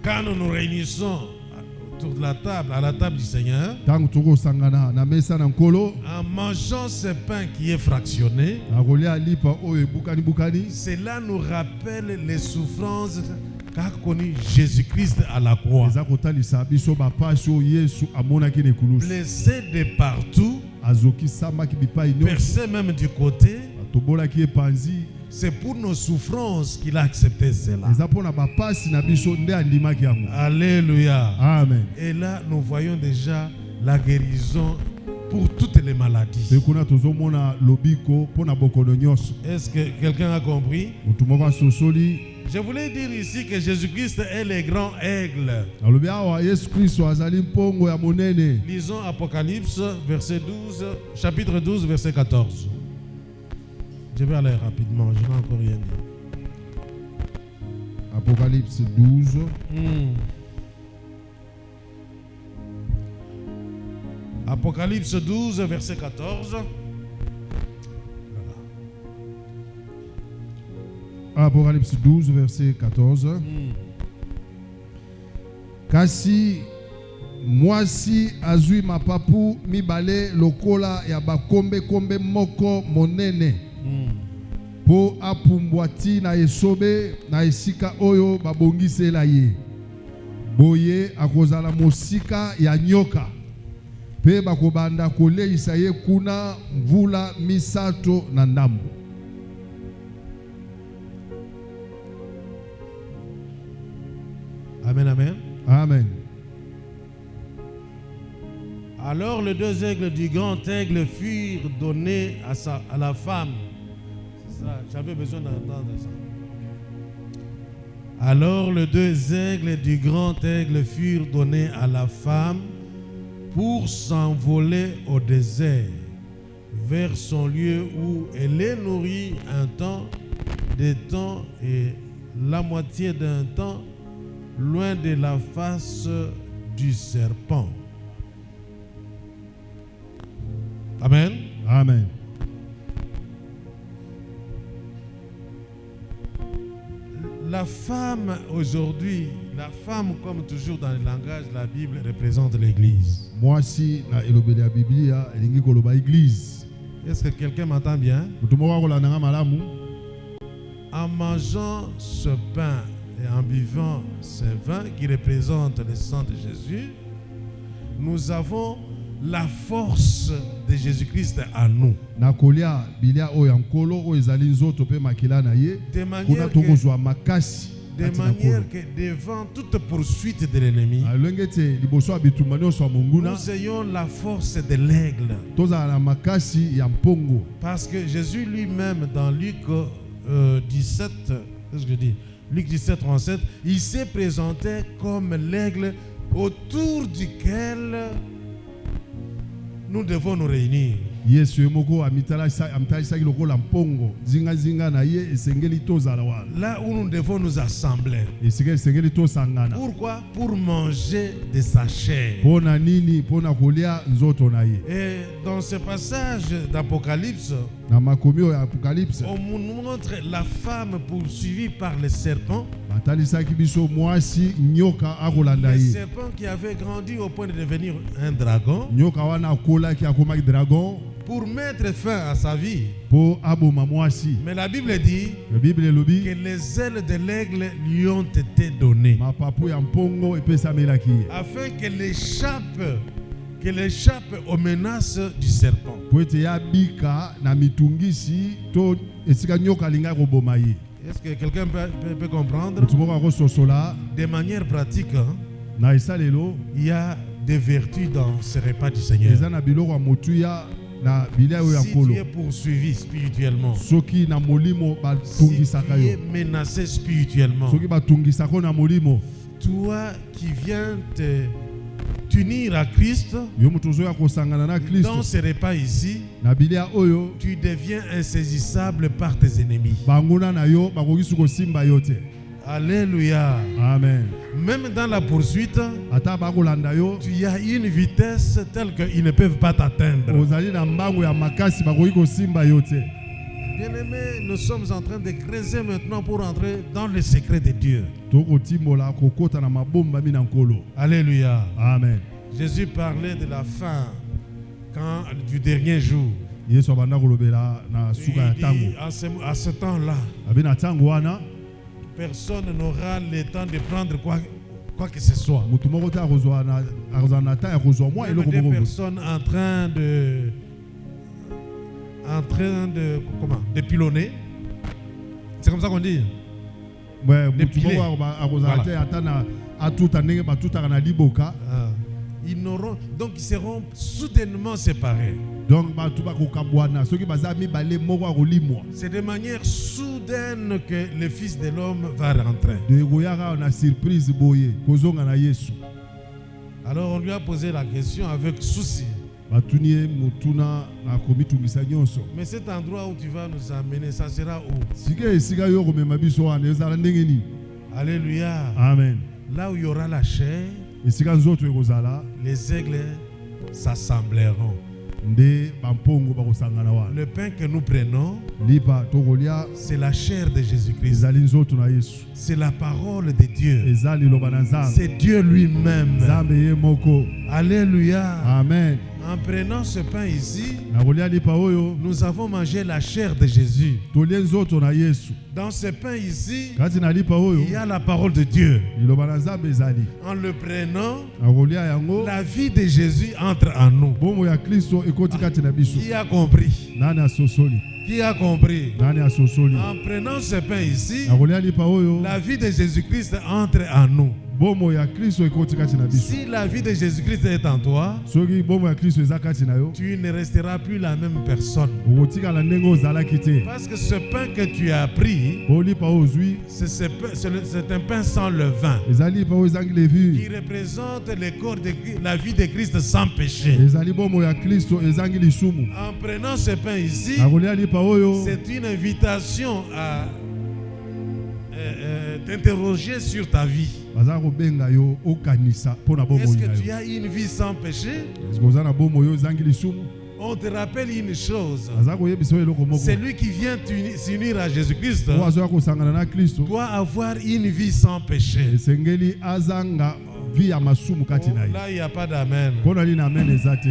Quand nous nous réunissons autour de la table, à la table du Seigneur, ntango tokosangana na mesa na nkolo en mangeant ce pain qui est fractionné, akolia lipa oyo ebukani-bukani, cela nous rappelle les souffrances qu'a connu Jésus-Christ à la croix. eza kotalisa biso bapasi oyo yesu amonaki na ekulusu. Blessé de partout, azokisambaki bipai nyonso, percé même du côté, tobolaki epanzi. c'est pour nos souffrances qu'il a accepté cela. eza mpo na bapasi na biso nde andimaki yango. Alléluia. Amen. Et là, nous voyons déjà la guérison pour toutes les maladies. mpe kuna tozomona lobiko mpo na bokono nyonso. Est-ce que quelqu'un a compris? motu moko asosoli. Je voulais dire ici que Jésus-Christ est le grand aigle. nalobi awa yesu kristo azali mpongo ya monene. Lisons Apocalypse, verset 12, chapitre 12, verset 14. Je vais aller rapidement, je n'ai encore rien dit. Apocalypse 12. Apocalypse 12, verset 14. Apocalypse 12, verset 14. Kasi mwasi azui mapapu mibale lokola ya bakombe kombe moko monene po apumbwati na esobe na esika oyo babongisela ye. Boye akozala mosika ya nyoka pe bakobanda koleisa ye kuna mvula misato na ndambo. Amen, amen. Amen. Alors les deux aigles du grand aigle furent donnés à la femme. C'est ça, j'avais besoin d'entendre ça. Alors les deux aigles du grand aigle furent donnés à la femme pour s'envoler au désert, vers son lieu où elle est nourrie un temps, des temps et la moitié d'un temps, loin de la face du serpent. Amen. Amen. La femme aujourd'hui, la femme comme toujours dans le langage de la Bible représente l'Église. Mwasi na elobeli ya Biblia elingi koloba église. Est-ce que quelqu'un m'entend bien? Mutumoka kolanda malamu. En mangeant ce pain et en buvant ce vin qui représente le sang de Jésus, nous avons la force de Jésus-Christ en nous. Nakolia bilia oyankolo o ezali nzoto pe makila na ye. De manière que devant toute poursuite de l'ennemi, nous ayons la force de l'aigle. Parce que Jésus lui-même dans Luc 17, qu'est-ce que je dis? Luc 17, 37, il s'est présenté comme l'aigle autour duquel nous devons nous réunir. Là où nous devons nous assembler. Pourquoi? Pour manger de sa chair. Et dans ce passage d'Apocalypse, on nous montre la femme poursuivie par le serpent. Le serpent qui avait grandi au point de devenir un dragon. Pour mettre fin à sa vie. Mais la Bible dit que les ailes de l'aigle lui ont été données afin qu'elle échappe aux menaces du serpent. Est-ce que quelqu'un peut comprendre? De manière pratique, il y a des vertus dans ce repas du Seigneur. Si tu es poursuivi spirituellement, si tu es menacé spirituellement, toi qui viens te t'unir à Christ, dans ce repas ici, tu deviens insaisissable par tes ennemis. Alléluia. Amen. Même dans la poursuite, tu as une vitesse telle qu'ils ne peuvent pas t'atteindre. Bien-aimés, nous sommes en train de creuser maintenant pour entrer dans le secret de Dieu. Alléluia. Amen. Jésus parlait de la fin du dernier jour. Il dit, à ce temps-là, personne n'aura le temps de prendre quoi que ce soit. Même des personnes en train de pilonner. C'est comme ça qu'on dit. Voilà. Donc ils seront soudainement séparés. C'est de manière soudaine que le Fils de l'homme va rentrer. Alors on lui a posé la question avec souci. Mais cet endroit où tu vas nous amener, ça sera où? Alléluia. Amen. Là où il y aura la chair, les aigles s'assembleront. nde bampongo bakosangana wana. Le pain que nous prenons, Lipa tokolia c'est la chair de Jésus-Christ. ezali nzoto na Yesu. C'est la parole de Dieu. Ezali loba na Nzambe. C'est Dieu lui-même. Nzambe ye moko. Alléluia. Amen. En prenant ce pain ici, Nakolia lipa oyo nous avons mangé la chair de Jésus. tolie nzoto na Yesu. Dans ce pain ici, Kati na lipa oyo il y a la parole de Dieu. liloba na Nzambe ezali. En le prenant, Nakolia yango la vie de Jésus entre en nous. bombo ya Kristo ekoti kati na biso. Qui a compris? Nani asosoli? Qui a compris? Nani asosoli? En prenant ce pain ici, Nakolia lipa oyo la vie de Jésus-Christ entre en nous. bombo ya Kristo ekoti kati na biso. Si la vie de Jésus-Christ est en toi, Soki bombo ya Kristo eza kati na yo, tu ne resteras plus la même personne. okotikala ndenge ozalaki te. Parce que ce pain que tu as pris, Olipa ozwi c'est un pain sans levain, ezali lipa oyo ezangi qui levure. représente le corps de la vie de Christ sans péché. Ezali bombo ya Kristo ezangi lisumu. En prenant ce pain ici, Nakolia lipa oyo c'est une invitation à t'interroger sur ta vie. baza kobenga yo okanisa mpona bomoi Est-ce na que tu yo. as une vie sans péché? Eske oza na bomoi oyo ezangi lisumu? On te rappelle une chose. Baza koyebisa oyo eloko moko. Celui qui vient s'unir à Jésus-Christ oyo azoya kosangana na Kristo doit avoir une vie sans péché. esengeli azanga vi ya masumu kati na ye. Là, il n'y a pas d'amen. Mpona nini amen eza te?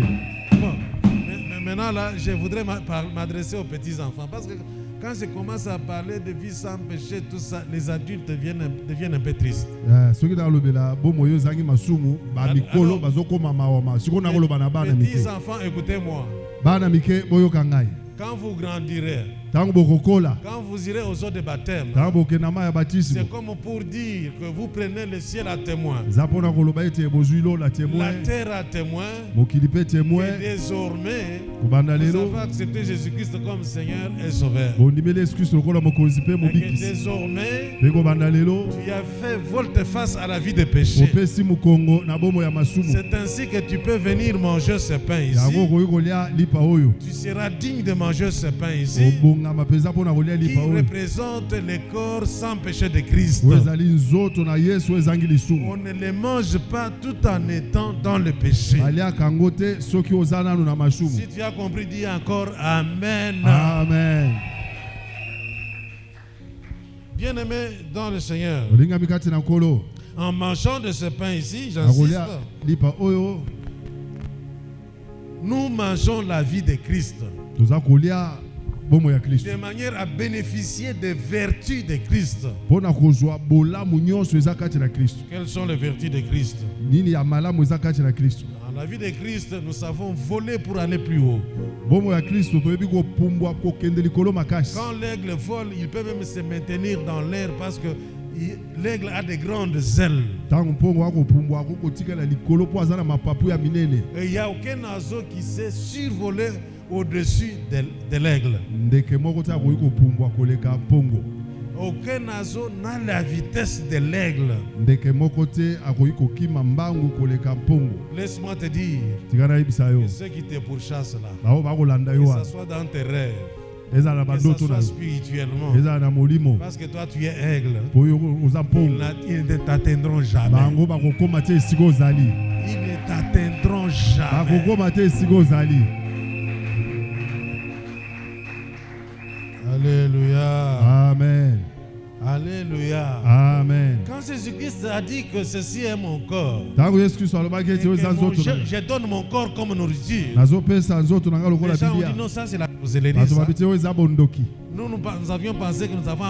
Bon, mais maintenant, là, je voudrais m'adresser aux petits-enfants. Parce que quand je commence à parler de vie sans péché, tout ça, les adultes deviennent un peu tristes. soki nakolobela bomoi oyo ezangi masumu bamikolo bazokoma mawama sikoyo nakoloba na bana mike. Petits-enfants, écoutez-moi. Bana mike boyoka ngai Quand vous grandirez, ntango bokokola quand vous irez aux eaux de baptême, ntango bokenda mai ya batisimo c'est comme pour dire que vous prenez le ciel à témoin, eza mpona koloba ete bozwi lola la témoin terre à témoin, mokili mpe témoin et désormais, kobanda vous lelo avez accepté Jésus-Christ comme Seigneur et Sauveur. bondimeli yesu kristo lokola mokonzi mpe Et que mobikisi désormais, mpe kobanda lelo tu as fait volte-face à la vie de péché. opesi mokongo na bomoi ya masumu C'est ainsi que tu peux venir manger ce pain yango ici. okoki kolia lipa oyo Tu seras digne de manger ce pain ici, obongama mpenza mpona kolia qui lipa oyo représente le corps sans péché de Christ. oyo ezali nzoto na yesu oyo ezangi lisumu. On ne les mange pas tout en étant dans le péché. baliaka yango te soki oza nanu na masumu. Si tu as compris, dis encore Amen. Amen. Bien-aimé dans le Seigneur, olingami kati na nkolo en mangeant de ce pain ici, nakolia j'insiste, lipa oyo nous mangeons la vie de Christ toza kolia bomoi ya kristo de manière à bénéficier des vertus de Christ. mpona kozwa bolamu nyonso eza kati na kristo. Quelles sont les vertus de Christ? nini ya malamu eza kati na kristo? Dans la vie de Christ, nous savons voler pour aller plus haut. bomoi ya kristo toyebi kopumbwa kokende likolo makasi. Quand l'aigle vole, il peut même se maintenir dans l'air parce que l'aigle a de grandes ailes. ntango mpongo akopumbwa akokotikala likolo mpo aza na mapapu ya minene. Et il n'y a aucun oiseau qui sait survoler au-dessus de l'aigle. ndeke moko te akoki kopumbwa koleka mpongo. Aucun oiseau n'a la vitesse de l'aigle. ndeke moko te akoki kokima mbangu koleka mpongo. Laisse-moi te dire, tika nayebisa yo que ceux qui te pourchassent là, bao bakolanda que yo ce wana soit dans tes rêves, ezala na que ce bandoto na soit yo spirituellement, ezala na molimo parce que toi tu es aigle, po yo oza mpongo. ils ne t'atteindront jamais. bango bakokoma te esika ozali. Ils ne t'atteindront jamais. bakokoma te esika ozali. Alléluia. Amen. Alléluia. Amen. Quand Jésus-Christ a dit que ceci est mon corps, ntango yesu kristo alobaki et ete oyo eza que nzoto na je donne mon corps comme nourriture, nazopesa nzoto na ngai lokola les gens ont dit bilia. non, ça c'est la sorcellerie. bato ça. babi te oyo eza bondoki. Nous avions pensé que nous avons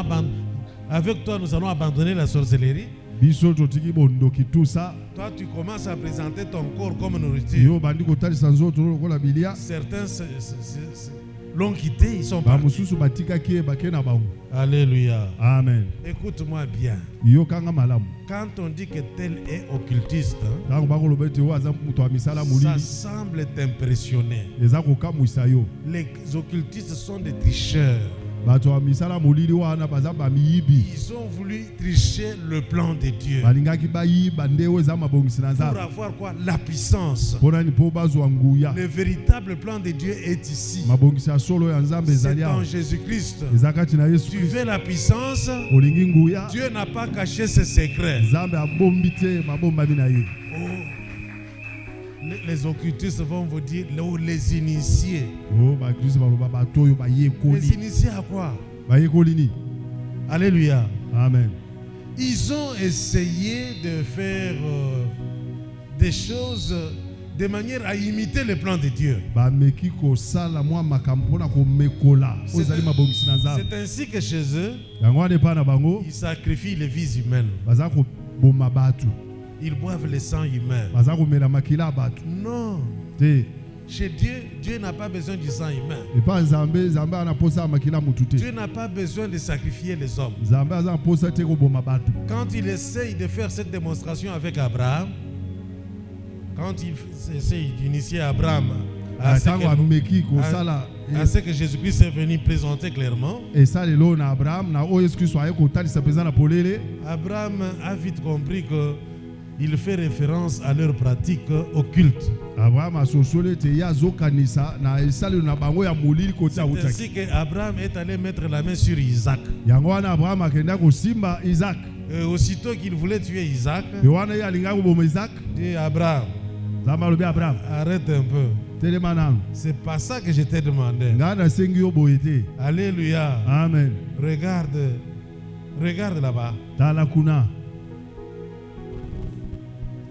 avec toi nous allons abandonner la sorcellerie. biso totiki bondoki tout ça. Toi tu commences à présenter ton corps comme nourriture. yo bandi kotalisa nzoto lokola bilia. Certains l'ont quitté, ils sont partis. bamosusu batikaki ye bake na bango. Alléluia. Amen. Écoute-moi bien. yokanga malamu. Quand on dit que tel est occultiste, ntango bakoloba ete oyo aza moto ya misala ça molili semble t'impressionner. eza kokamwisa yo. Les occultistes sont des tricheurs. bato ya misala molili wana baza bamiyibi. Ils ont voulu tricher le plan de Dieu balingaki bayiba nde oyo eza mabongisi na pour nzambe. avoir quoi? La puissance. mpo nani mpo bazwa nguya. Le véritable plan de Dieu est ici. mabongisi ya solo ya nzambe C'est ezali en awa. Jésus-Christ. eza kati na yesu Tu kristo. veux la puissance? olingi nguya. Dieu n'a pas caché ses secrets. nzambe abombi te mabombami na ye. Oh. Les occultistes vont vous dire les initiés. Oh, ba Kristo baloba bato yo ba Les yekoli. initiés à quoi? Ba yekoli ni. Alléluia. Amen. Ils ont essayé de faire des choses de manière à imiter le plan de Dieu. Ba meki ko sala mwa makambo na ko mekola. Ozali mabongisi na nzambe. C'est ainsi que chez eux, Yango ane pa na bango ils sacrifient les vies humaines. baza ko boma batu. Ils boivent le sang humain. Baza ko mela makila batu. Non. Te. Chez Dieu, Dieu n'a pas besoin du sang humain. Et pas nzambe, nzambe ana posa makila mutu te. Dieu n'a pas besoin de sacrifier les hommes. Nzambe aza posa te ko boma batu. Quand il essaye de faire cette démonstration avec Abraham, quand il essaye d'initier Abraham à ce Tango ameki ko à sala ce que Jésus-Christ est venu présenter clairement, et ça lelo na Abraham na o Yesu Kristo aye ko talisa peza na polele. Abraham a vite compris qu'il fait référence à leur pratique occulte. Abraham asosole te ya zokanisa na esale na bango ya molili ko tia C'est utaki. ainsi qu'Abraham est allé mettre la main sur Isaac. Yango wana Abraham akenda ko simba Isaac. Et aussitôt qu'il voulait tuer Isaac, Yohana ya linga ko boma Isaac. dit Abraham, Zamba lobi Abraham. arrête un peu. Telema nanu. C'est pas ça que je t'ai demandé. Ngana sengi yo boyete. Alléluia. Amen. Regarde là-bas. Tala kuna.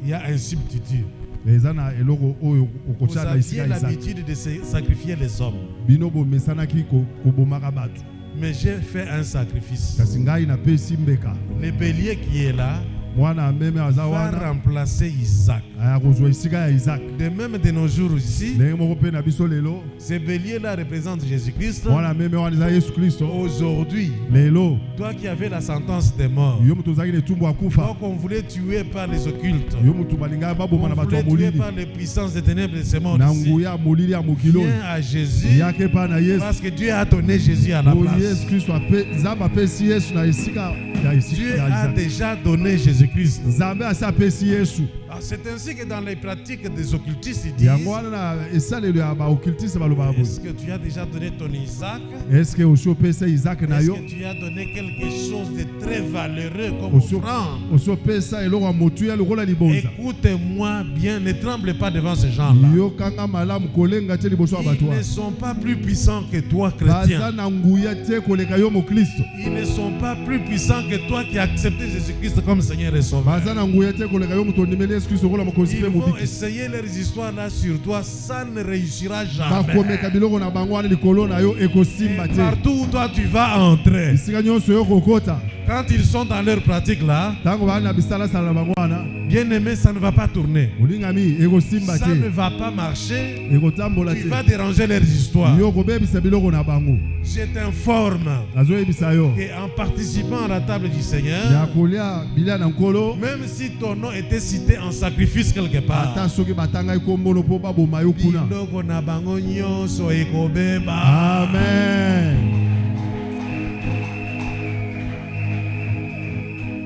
Il y a un substitut. Ezana eloko oyo Vous okocha na aviez isika Isaac. l'habitude de sacrifier les hommes. Bino bo mesana ki ko bomaka batu. Mais j'ai fait un sacrifice. Kasi ngai na pesi mbeka. Le bélier qui est là Mwana meme aza va wana. remplacer Isaac. Aya kozwa isika ya Isaac. De même de nos jours ici, Ndenge moko pe na biso lelo. ce bélier-là représente Jésus-Christ. Mwana meme wana eza Yesu Kristo. Aujourd'hui, Lelo. toi qui avais la sentence de mort, Yo mutu ozaki ne tumbu akufa. toi qu'on voulait tuer par les occultes, Yo mutu balinga baboma na on bato ya voulait tuer molili. par les puissances des ténèbres de ce monde Na ici. nguya molili ya mokilo. Viens à Jésus, Yake pa na Yesu. parce que Dieu a donné Jésus à la O place. Yesu Kristo ape zamba pesi Yesu na isika ya isika Dieu ya a Isaac. déjà donné Jésus-Christ. Nzambe asa apesi Yesu. C'est ainsi que dans les pratiques des occultistes, ils disent, Yango wana na esalelo ya ba occultiste balobaka est-ce boye. que tu as déjà donné ton Isaac? Est-ce que osi opesa Isaac na Est-ce yo? que tu as donné quelque chose de très valeureux comme Osi offrande? opesa eloko ya motu ya lokola libonza. Écoute-moi bien, ne tremble pas devant ces gens-là. Yokanga malamu kolenga te liboso ya bato Ils ne wana. sont pas plus puissants que toi, Baza chrétien. na nguya te koleka yo mokristo. Ils ne sont pas plus puissants que toi qui as accepté Jésus-Christ comme Seigneur et Sauveur. Baza na nguya te koleka yo moto ondimeli Yesu Kristo kola mokonzi Ils pe vont mobiki. essayer leurs histoires là sur toi, ça ne réussira jamais. Bakomeka biloko na bango wana likolo na yo ekosimba Et te. partout où toi tu vas entrer, Esika nyonso yo kokota. quand ils sont dans leur pratique là, Tango bana na bisalasala na bango wana. bien aimé, ça ne va pas tourner. Olingami ekosimba Ça ne te. va pas marcher. Ekotambola Tu te. vas déranger leurs histoires. Yo kobebisa biloko na bango. Je t'informe Nazoyebisa yo. qu'en participant à la table du Ya Seigneur, kolia bilia na nkolo. même si ton nom était cité en sacrifice quelque part, Ata soki batanga ikombolo po baboma yo kuna. biloko na bango nyonso ekobeba. Amen.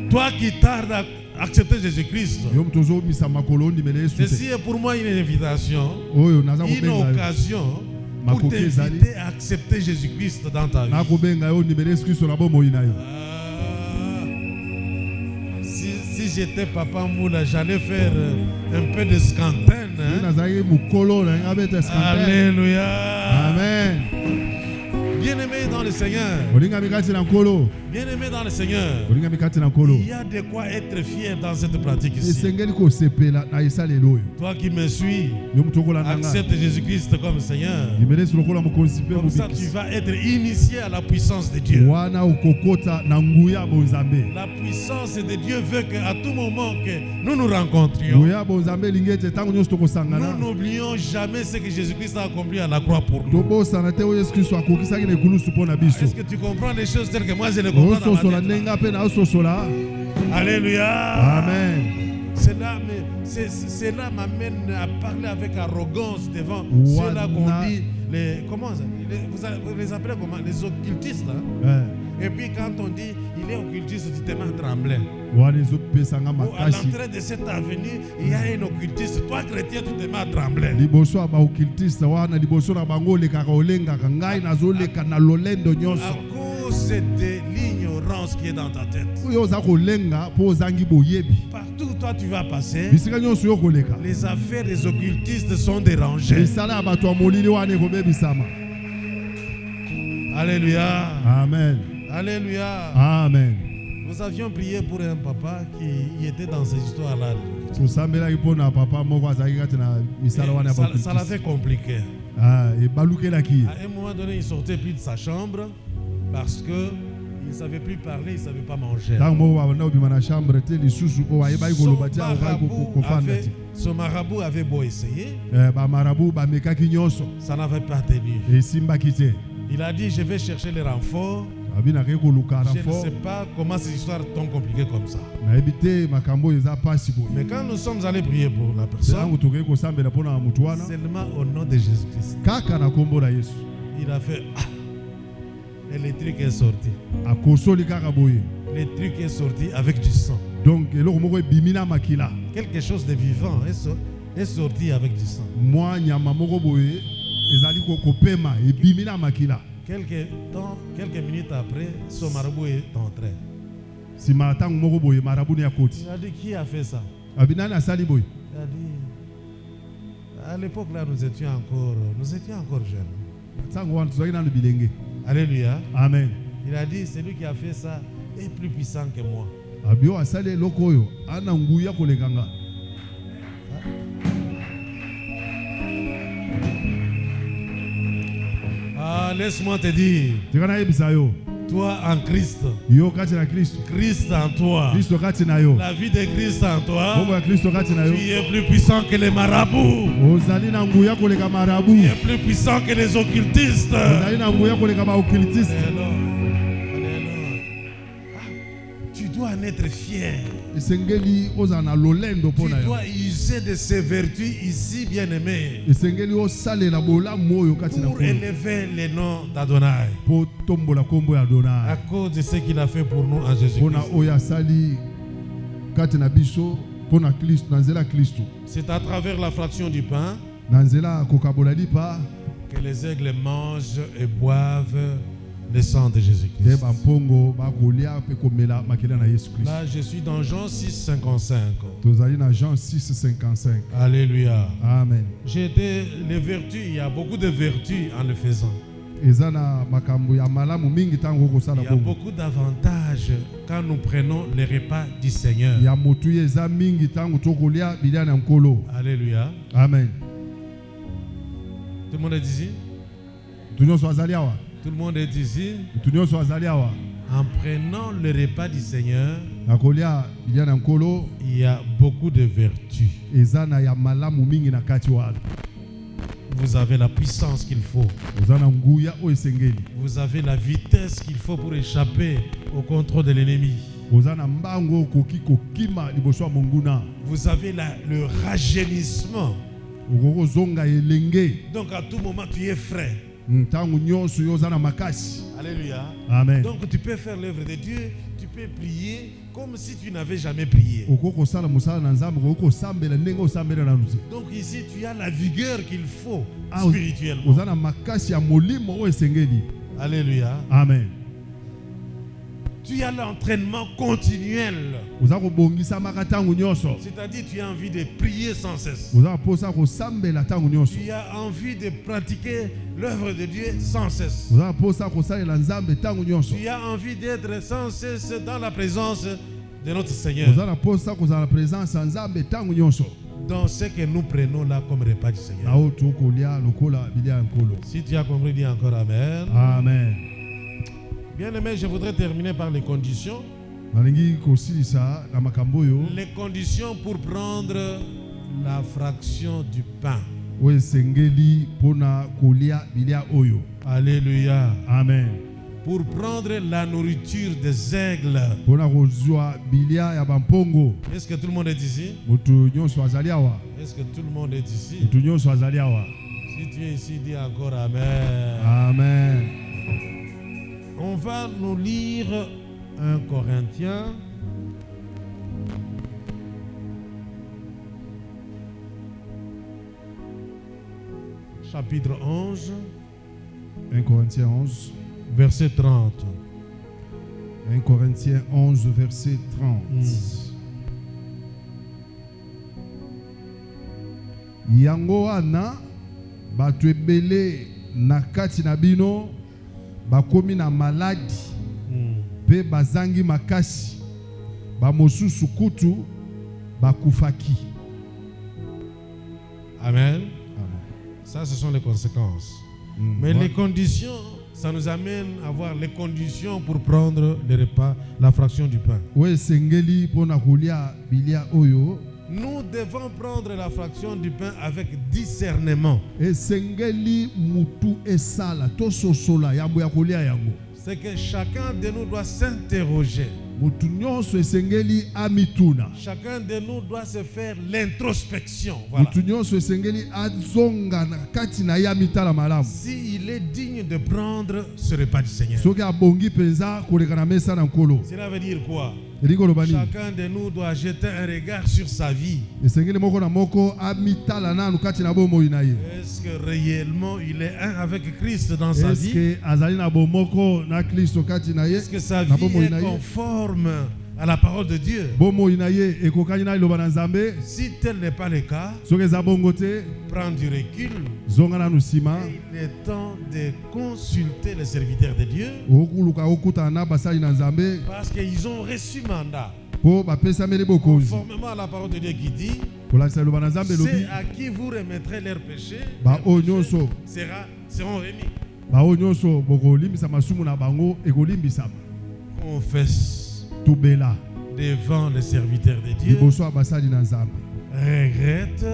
Toi qui tardes à accepter Jésus-Christ, Yo mutu ozomisa makolo ondimele Yesu ceci te. est pour moi une invitation, Oyo naza une kobenga yo. occasion pour Makoki ezali. t'inviter à accepter Jésus-Christ dans ta vie. Nakobenga yo ondimele Yesu Kristo na bomoi na yo. Si j'étais Papa Moula, j'allais faire un peu de scantaine. Yo Hein? nazali mokolo na nga beta scandale. Alléluia. Amen. Bien-aimé dans le Seigneur. Olinga mikati na nkolo. Bien-aimé dans le Seigneur. Olinga mikati na nkolo. Il y a de quoi être fier dans cette pratique ici. Esengeli kosepela na esalelo oyo. Toi qui me suis, Yo mutu okolanda nga. accepte Jésus-Christ comme Seigneur. Ndimele Yesu lokola mokonzi pe Comme ça, tu mobikisi. vas être initié à la puissance de Dieu. Wana okokota na nguya bonzambe. La puissance de Dieu veut qu'à tout moment que nous nous rencontrions, Nguya bonzambe elingi ete ntango nyonso tokosangana. nous n'oublions jamais ce que Jésus-Christ a accompli à la croix pour nous. Tobosana te oyo Yesu Kristo akokisaki na ekulusu mpo na biso. Est-ce que tu comprends les choses telles que moi je les comprends dans ososola ma tête? ndenge mpe na ososola. Alléluia. Amen. Cela m'amène à parler avec arrogance devant Wana- ceux-là qu'on dit, vous les appelez comment? Les occultistes. Hein? Et puis quand on dit il est occultiste, tu te mets à trembler. Wana ezopesanga À makasi. l'entrée de cette avenue, il y a un occultiste. Toi, chrétien, tu te mets à trembler. Liboso ya baokiltiste wana liboso na bango olekaka olengaka ngai nazoleka na lolendo À nyonso. cause de l'ignorance connaissance qui est dans ta tête. oyo oza kolenga mpo ozangi boyebi Partout où toi tu vas passer, bisika nyonso yo koleka les affaires des occultistes sont dérangées. misala ya bato ya molili wana ekobebisama. Alléluia. Amen. Alléluia. Amen. Nous avions prié pour un papa qui était dans ces histoires-là. tosambelaki mpo na papa moko azalaki kati na misala wana ya Ça l'a fait compliqué. ebalukelaki ye. À un moment donné, il sortait plus de sa chambre parce que il ne savait plus parler, il ne savait pas manger. ntango moko babanda kobima na chambre te lisusu mpo ayebaki koloba te akokaki kofanda te. Son marabout avait beau essayer, bamarabu bamekaki nyonso ça n'avait pas tenu. esimbaki te. Il a dit, je vais chercher les renforts. abinaki koluka Je ne renfort sais pas comment ces histoires sont compliquées comme ça. nayebi te makambo oyo eza pasi boye. Mais quand nous sommes allés prier pour la personne, ntango tokei kosambela mpo na motu wana seulement au nom de Jésus-Christ, kaka na nkombo na yesu il a fait et le truc est sorti. akosoli kaka boye. Le truc est sorti avec du sang. donc eloko moko ebimi na makila Quelque chose de vivant est sorti avec du sang. mwa nyama moko boye ezali kopema ebimi na makila. Quelques minutes après, son marabout est entré. nsima ya ntango moko boye marabu ni akoti. Il a dit, qui a fait ça? abi nani asali boye. Il a dit, à l'époque là, nous étions encore jeunes. ntango wana tozalaki nano bilenge. Alléluia. amen. Il a dit, celui qui a fait ça est plus puissant que moi. abi oyo asali eloko oyo ana nguya koleka nga. Ah, laisse-moi te dire, tika nayebisa yo toi en Christ, yo kati na kristo Christ en toi, kristo kati na yo la vie de Christ en toi, bongo ya kristo kati na yo tu es plus puissant que les marabouts, ozali na nguya koleka marabu. tu es plus puissant que les occultistes. ozali na nguya koleka baokiltiste. Alléluia. Tu dois en être fier. esengeli ozala na lolendo Tu mpo na yo. dois user de ces vertus ici, bien-aimé, esengeli osalela bolamu oyo kati na pour nkolo élever le nom d'Adonai, mpo tombola nkombo ya à adonai cause de ce qu'il a fait pour nous en mpo Jésus-Christ. na oyo asali kati na biso mpo na kristo na nzela ya kristo C'est à travers la fraction du pain na nzela ya kokabola lipa que les aigles mangent et boivent le sang de nde Jésus-Christ. bampongo bakolia mpe komela makila na yesu kristo. Là, je suis dans Jean 6, 55. tozali na jean 6:55. Alléluia. amen. Les vertus, il y a beaucoup de vertus en le faisant. eza na makambo ya malamu mingi ntango okosala Il y a bongo. beaucoup d'avantages quand nous prenons les repas du Seigneur. ya motuya eza mingi ntango tokolia bilia na nkolo. Alléluia. amen. Tout le monde est ici? mutu nyonso azali awa. Tout le monde est ici? mutu nyonso azali awa. En prenant le repas du Seigneur, na kolia bilia na nkolo il y a beaucoup de vertus. eza na ya malamu mingi na kati wana. Vous avez la puissance qu'il faut. oza na nguya oyo esengeli. Vous avez la vitesse qu'il faut pour échapper au contrôle de l'ennemi. oza na mbango okoki kokima liboso ya monguna. Vous avez le rajeunissement. okokozonga elenge Donc à tout moment, tu es frais. ntango nyonso yo oza na makasi. Alléluia. amen. Donc tu peux faire l'œuvre de Dieu, tu peux prier comme si tu n'avais jamais prié. okoki kosala mosala na nzambe okoki kosambela ndenge osambela nanu te. Donc ici, tu as la vigueur qu'il faut Ah, spirituellement. oza na makasi ya molimo oyo esengeli. Alléluia. amen. Tu as l'entraînement continuel. oza kobongisamaka ntango nyonso. C'est-à-dire tu as envie de prier sans cesse. oza koposa kosambela ntango nyonso. Tu as envie de pratiquer l'œuvre de Dieu sans cesse. oza koposa kosalela nzambe ntango nyonso. Tu as envie d'être sans cesse dans la présence de notre Seigneur. oza na posa kozala na présence ya nzambe ntango nyonso. Dans ce que nous prenons là comme repas du Seigneur. na oyo tokolia lokola bilia ya nkolo. Si tu as compris, dis encore Amen. amen. Bien aimé, je voudrais terminer par les conditions. nalingi kosilisa na makambo oyo Les conditions pour prendre la fraction du pain. oyo esengeli mpona kolia bilia oyo. Alléluia. amen. Pour prendre la nourriture des aigles. mpona kozwa bilia ya bampongo. Est-ce que tout le monde est ici? moto nyonso azali awa. Est-ce que tout le monde est ici? moto nyonso azali awa. Si tu es ici, dis encore Amen. amen. On va nous lire 1 Corinthiens. Chapitre 11, 1 Corinthiens 11, verset 30. 1 Corinthiens 11, verset 30. Yango wana bato ebele na kati na bino bakomi na maladi pe bazangi makasi bamosusu kutu bakufaki. Amen. Ça, ce sont les conséquences. Mais les conditions, ça nous amène à voir les conditions pour prendre le repas, la fraction du pain. We sengeli pona kolia bilia oyo. Nous devons prendre la fraction du pain avec discernement. E sengeli mutu esala to sosola yambo ya kolia yango. C'est que chacun de nous doit s'interroger. Mutu nyonso esengeli amituna. Chacun de nous doit se faire l'introspection. Voilà. Mutu nyonso esengeli azonga na kati na yamitala malamu. Si il est digne de prendre ce repas du Seigneur. Soki abongi penza koleka na mesa na nkolo. Cela veut dire quoi? Chacun de nous doit jeter un regard sur sa vie. Est-ce que réellement il est un avec Christ dans sa vie? Est-ce que sa vie est conforme à la parole de Dieu? Si tel n'est pas le cas, prends du recul. Il est temps de consulter les serviteurs de Dieu parce qu'ils ont reçu mandat. Conformément à la parole de Dieu qui dit, c'est à qui vous remettrez leurs péchés, seront remis. Confesse devant les serviteurs de Dieu, regrette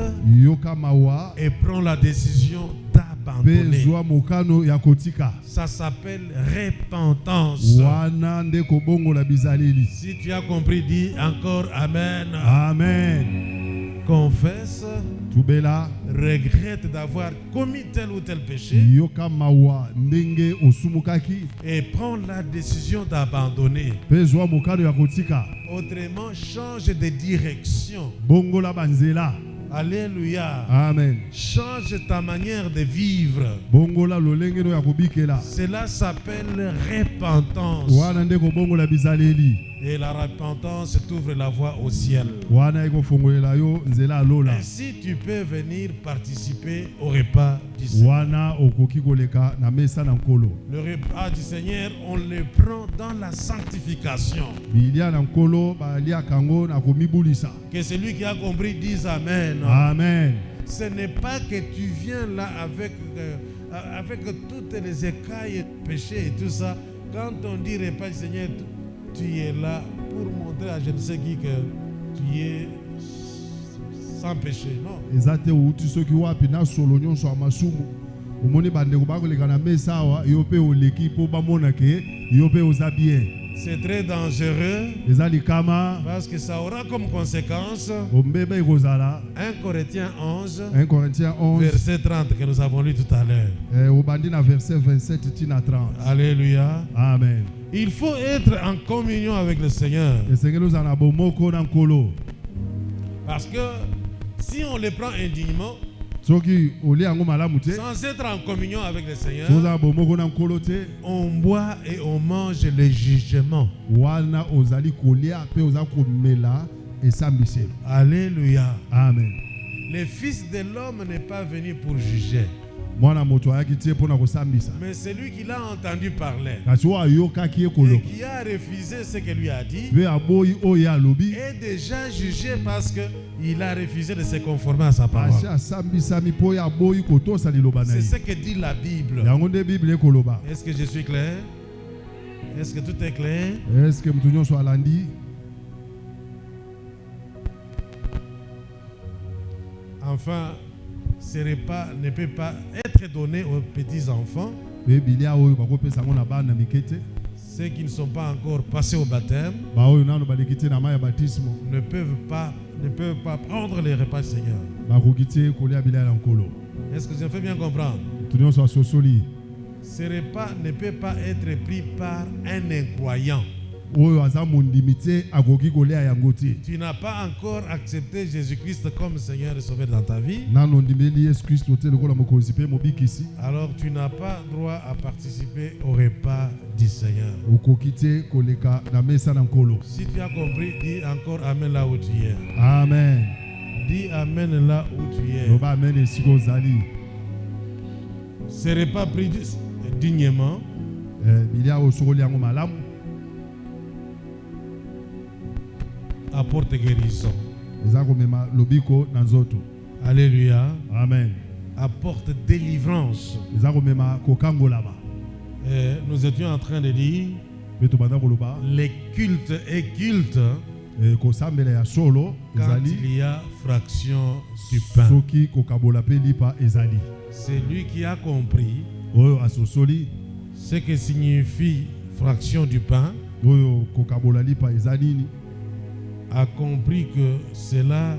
et prend la décision d'abandonner. Ça s'appelle repentance. Si tu as compris, dis encore Amen. Amen. Confesse, regrette d'avoir commis tel ou tel péché et prends la décision d'abandonner. Autrement, change de direction. Alléluia. Amen. Change ta manière de vivre. Cela s'appelle repentance. Et la repentance t'ouvre la voie au ciel. Ainsi, tu peux venir participer au repas du Seigneur. Le repas du Seigneur, on le prend dans la sanctification. Que celui qui a compris dise Amen. Amen. Ce n'est pas que tu viens là avec toutes les écailles, péchés et tout ça. Quand on dit repas du Seigneur, tu es là pour montrer à je ne sais qui que tu es sans péché. Non. C'est très dangereux parce que ça aura comme conséquence 1 Corinthiens 11, verset 30 que nous avons lu tout à l'heure. Alléluia. Amen. Il faut être en communion avec le Seigneur. Parce que si on les prend indignement, sans être en communion avec le Seigneur, on boit et on mange le jugement. Alléluia. Amen. Le Fils de l'homme n'est pas venu pour juger, mais celui qui l'a entendu parler et qui a refusé ce que lui a dit est déjà jugé parce qu'il a refusé de se conformer à sa parole. C'est ce que dit la Bible. Est-ce que je suis clair? Est-ce que tout est clair? Enfin, ce repas ne peut pas être donné aux petits-enfants, ceux qui ne sont pas encore passés au baptême ne peuvent pas prendre les repas du Seigneur. Est-ce que je fais bien comprendre? Ce repas ne peut pas être pris par un incroyant. oyo aza mondimi te akoki kolia yango te. Tu n'as pas encore accepté Jésus-Christ comme Seigneur et Sauveur dans ta vie. Nano ndimeli Yesu Kristo te lokola mokonzi pe mobikisi. Alors tu n'as pas droit à participer au repas du Seigneur. Okoki te koleka na mesa na nkolo. Si tu as compris, dis encore Amen là où tu es. Amen. Dis Amen là où tu es. Loba amen esika ozali. Ce repas pris dignement. Bilia osokoli yango malamu. Apporte guérison. Eza komema lobiko na nzoto. Alléluia. Amen. Apporte délivrance. Eza komema kokangolama. Nous étions en train de dire Beto banda koloba. les cultes et cultes Kosambela ya solo quand ezali. il y a fraction du pain. Soki kokabola pe lipa ezali. C'est lui qui a compris Oyo asosoli. ce que signifie fraction du pain, Oyo kokabola lipa ezali. a compris que cela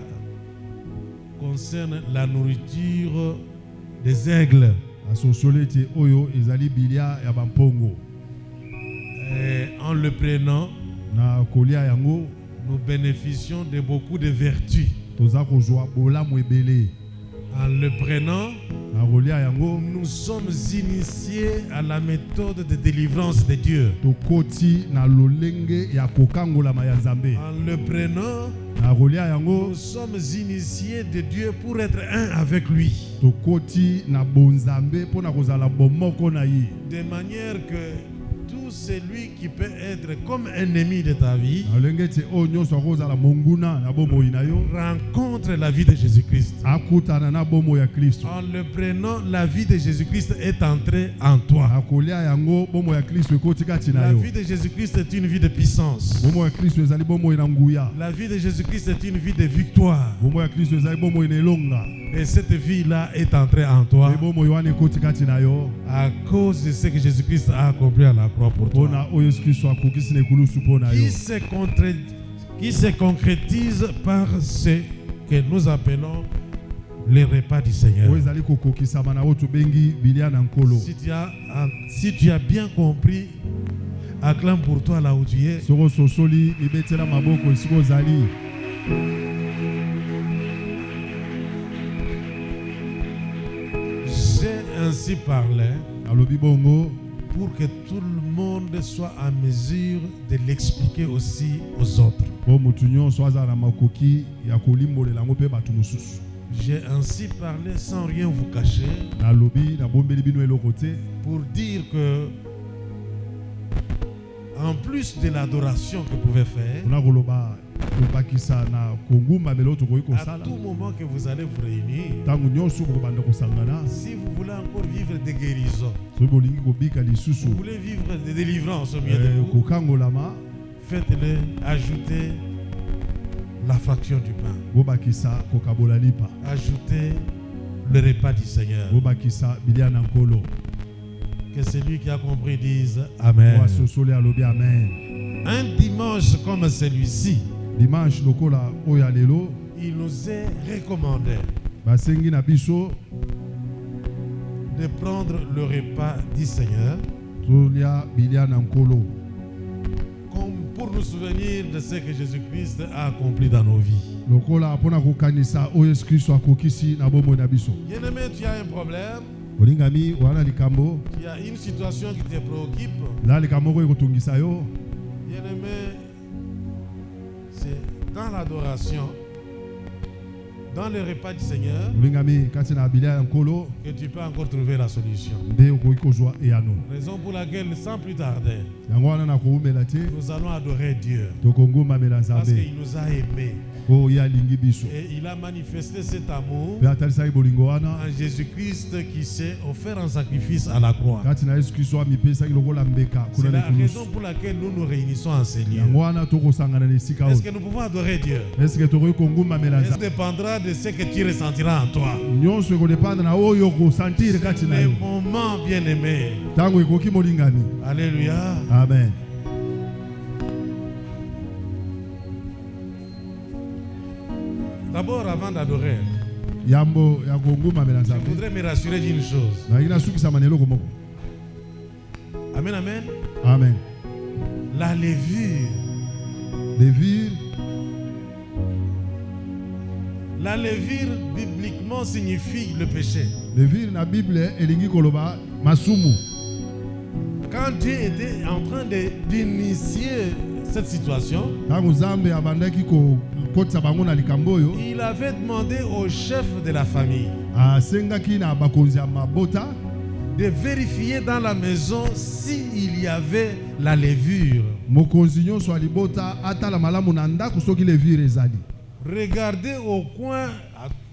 concerne la nourriture des aigles. Asosoli te oyo ezali bilia ya bampongo. En le prenant, Na kolia yango nous bénéficions de beaucoup de vertus. toza kozwa bolamu ebele. En le prenant, Na kolia yango nous sommes initiés à la méthode de délivrance de Dieu. tokoti na lolenge ya kokangolama ya Nzambe. En le prenant, Na kolia yango nous sommes initiés de Dieu pour être un avec lui. tokoti na bonzambe pona kozala bomoko na ye. De manière que tout celui qui peut être comme ennemi de ta vie Na lolenge te oyo nyonso akozala monguna na bomoi na yo rencontre la vie de Jésus-Christ. akutana na bomoi ya Kristo. En le prenant, la vie de Jésus-Christ est entrée en toi. Na kolia yango bomoi ya Kristo ekoti kati na La yo. vie de Jésus-Christ est une vie de puissance. Bomoi ya Kristo ezali bomoi na nguya. La vie de Jésus-Christ est une vie de victoire. Bomoi ya Kristo ezali bomoi na elonga. Et cette vie-là est entrée en toi Pe bomoi wana ekoti kati na yo à cause de ce que Jésus-Christ a accompli à la croix pour toi. pona oyo Yesu Kristo akokisi na ekulusu pona yo. Qui se concrétise par ce que nous appelons les repas du Seigneur. Oyo ezali kokokisama na oyo tobengi bilia na nkolo. Si tu as bien compris, acclame pour toi là où tu es. Soko sosoli mibetela maboko esika ozali. J'ai ainsi parlé Alobi bongo pour que tout le monde soit en mesure de l'expliquer aussi aux autres. po mutu nyonso azala na makoki ya kolimbolela yango mpe bato mosusu. J'ai ainsi parlé sans rien vous cacher Nalobi nabombeli bino eloko te pour dire que en plus de l'adoration que vous pouvez faire, mpona koloba tobakisa na kongumbamela oyo tokoki à kosala tout moment que vous allez vous réunir, ntango nyonso bokobanda kosangana. si vous voulez encore vivre des guérisons, Soki bolingi kobika lisusu vous voulez vivre des délivrances au milieu de vous, kokangolama, faites-le, ajoutez la fraction du pain, bobakisa kokabola lipa, ajoutez le repas du Seigneur. bobakisa bilia na nkolo. Que celui qui a compris dise Amen. Asosoli alobi amen. Un dimanche comme celui-ci, Dimanche lokola oyo lelo il nous est recommandé basengi na biso de prendre le repas du Seigneur tolia bilia na nkolo comme pour nous souvenir de ce que Jésus-Christ a accompli dans nos vies. lokola mpona kokanisa oyo Yesu Kristo akokisi na bomoi na biso. Bien-aimé, tu as un problème, Olingami wana likambo tu as une situation qui te préoccupe. za likambo oyo ekotungisa yo. Bien-aimé, c'est dans l'adoration, dans le repas du Seigneur, Olingami kati na bilia ya nkolo que tu peux encore trouver la solution. nde okoki kozwa eyano. Raison pour laquelle, sans plus tarder, Yango wana na koumela te nous allons adorer Dieu tokongumbamela parce Nzambe qu'il nous a aimés oyo ye alingi biso et il a manifesté cet amour mpe atalisaki bolingo wana en Jésus-Christ qui s'est offert en sacrifice à la croix. kati na Yesu Kristo amipesaki lokola mbeka C'est kuna na la raison ekulusu. pour laquelle nous nous réunissons en ces lieux. Yango wana tokosangana na esika Est-ce oyo. que nous pouvons adorer Dieu? Eske tokoki kongumbamela Ça Nzambe dépendra de ce que tu ressentiras en toi. nyonso ekodepanda na oyo okosantire kati na Les yo moments bien-aimés. ntango ekoki molingani. Alléluia. Amen. D'abord, avant d'adorer, Yambo ya kongumbamela je Nzambe voudrais me rassurer d'une chose. nalingi nasukisama na eloko moko. Amen, amen. Amen. La levure. Levure. La levure, bibliquement, signifie le péché. Levure na Bible elingi koloba masumu. Quand Dieu était en train d'initier cette situation, Tangu Zambe abandaki ko kotsa bango na likambo oyo, il avait demandé au chef de la famille asengaki na bakonzi ya mabota de vérifier dans la maison s'il y avait la levure. mokonzi nyonso alibota atala malamu na ndako soki levure ezali. Regardez au coin,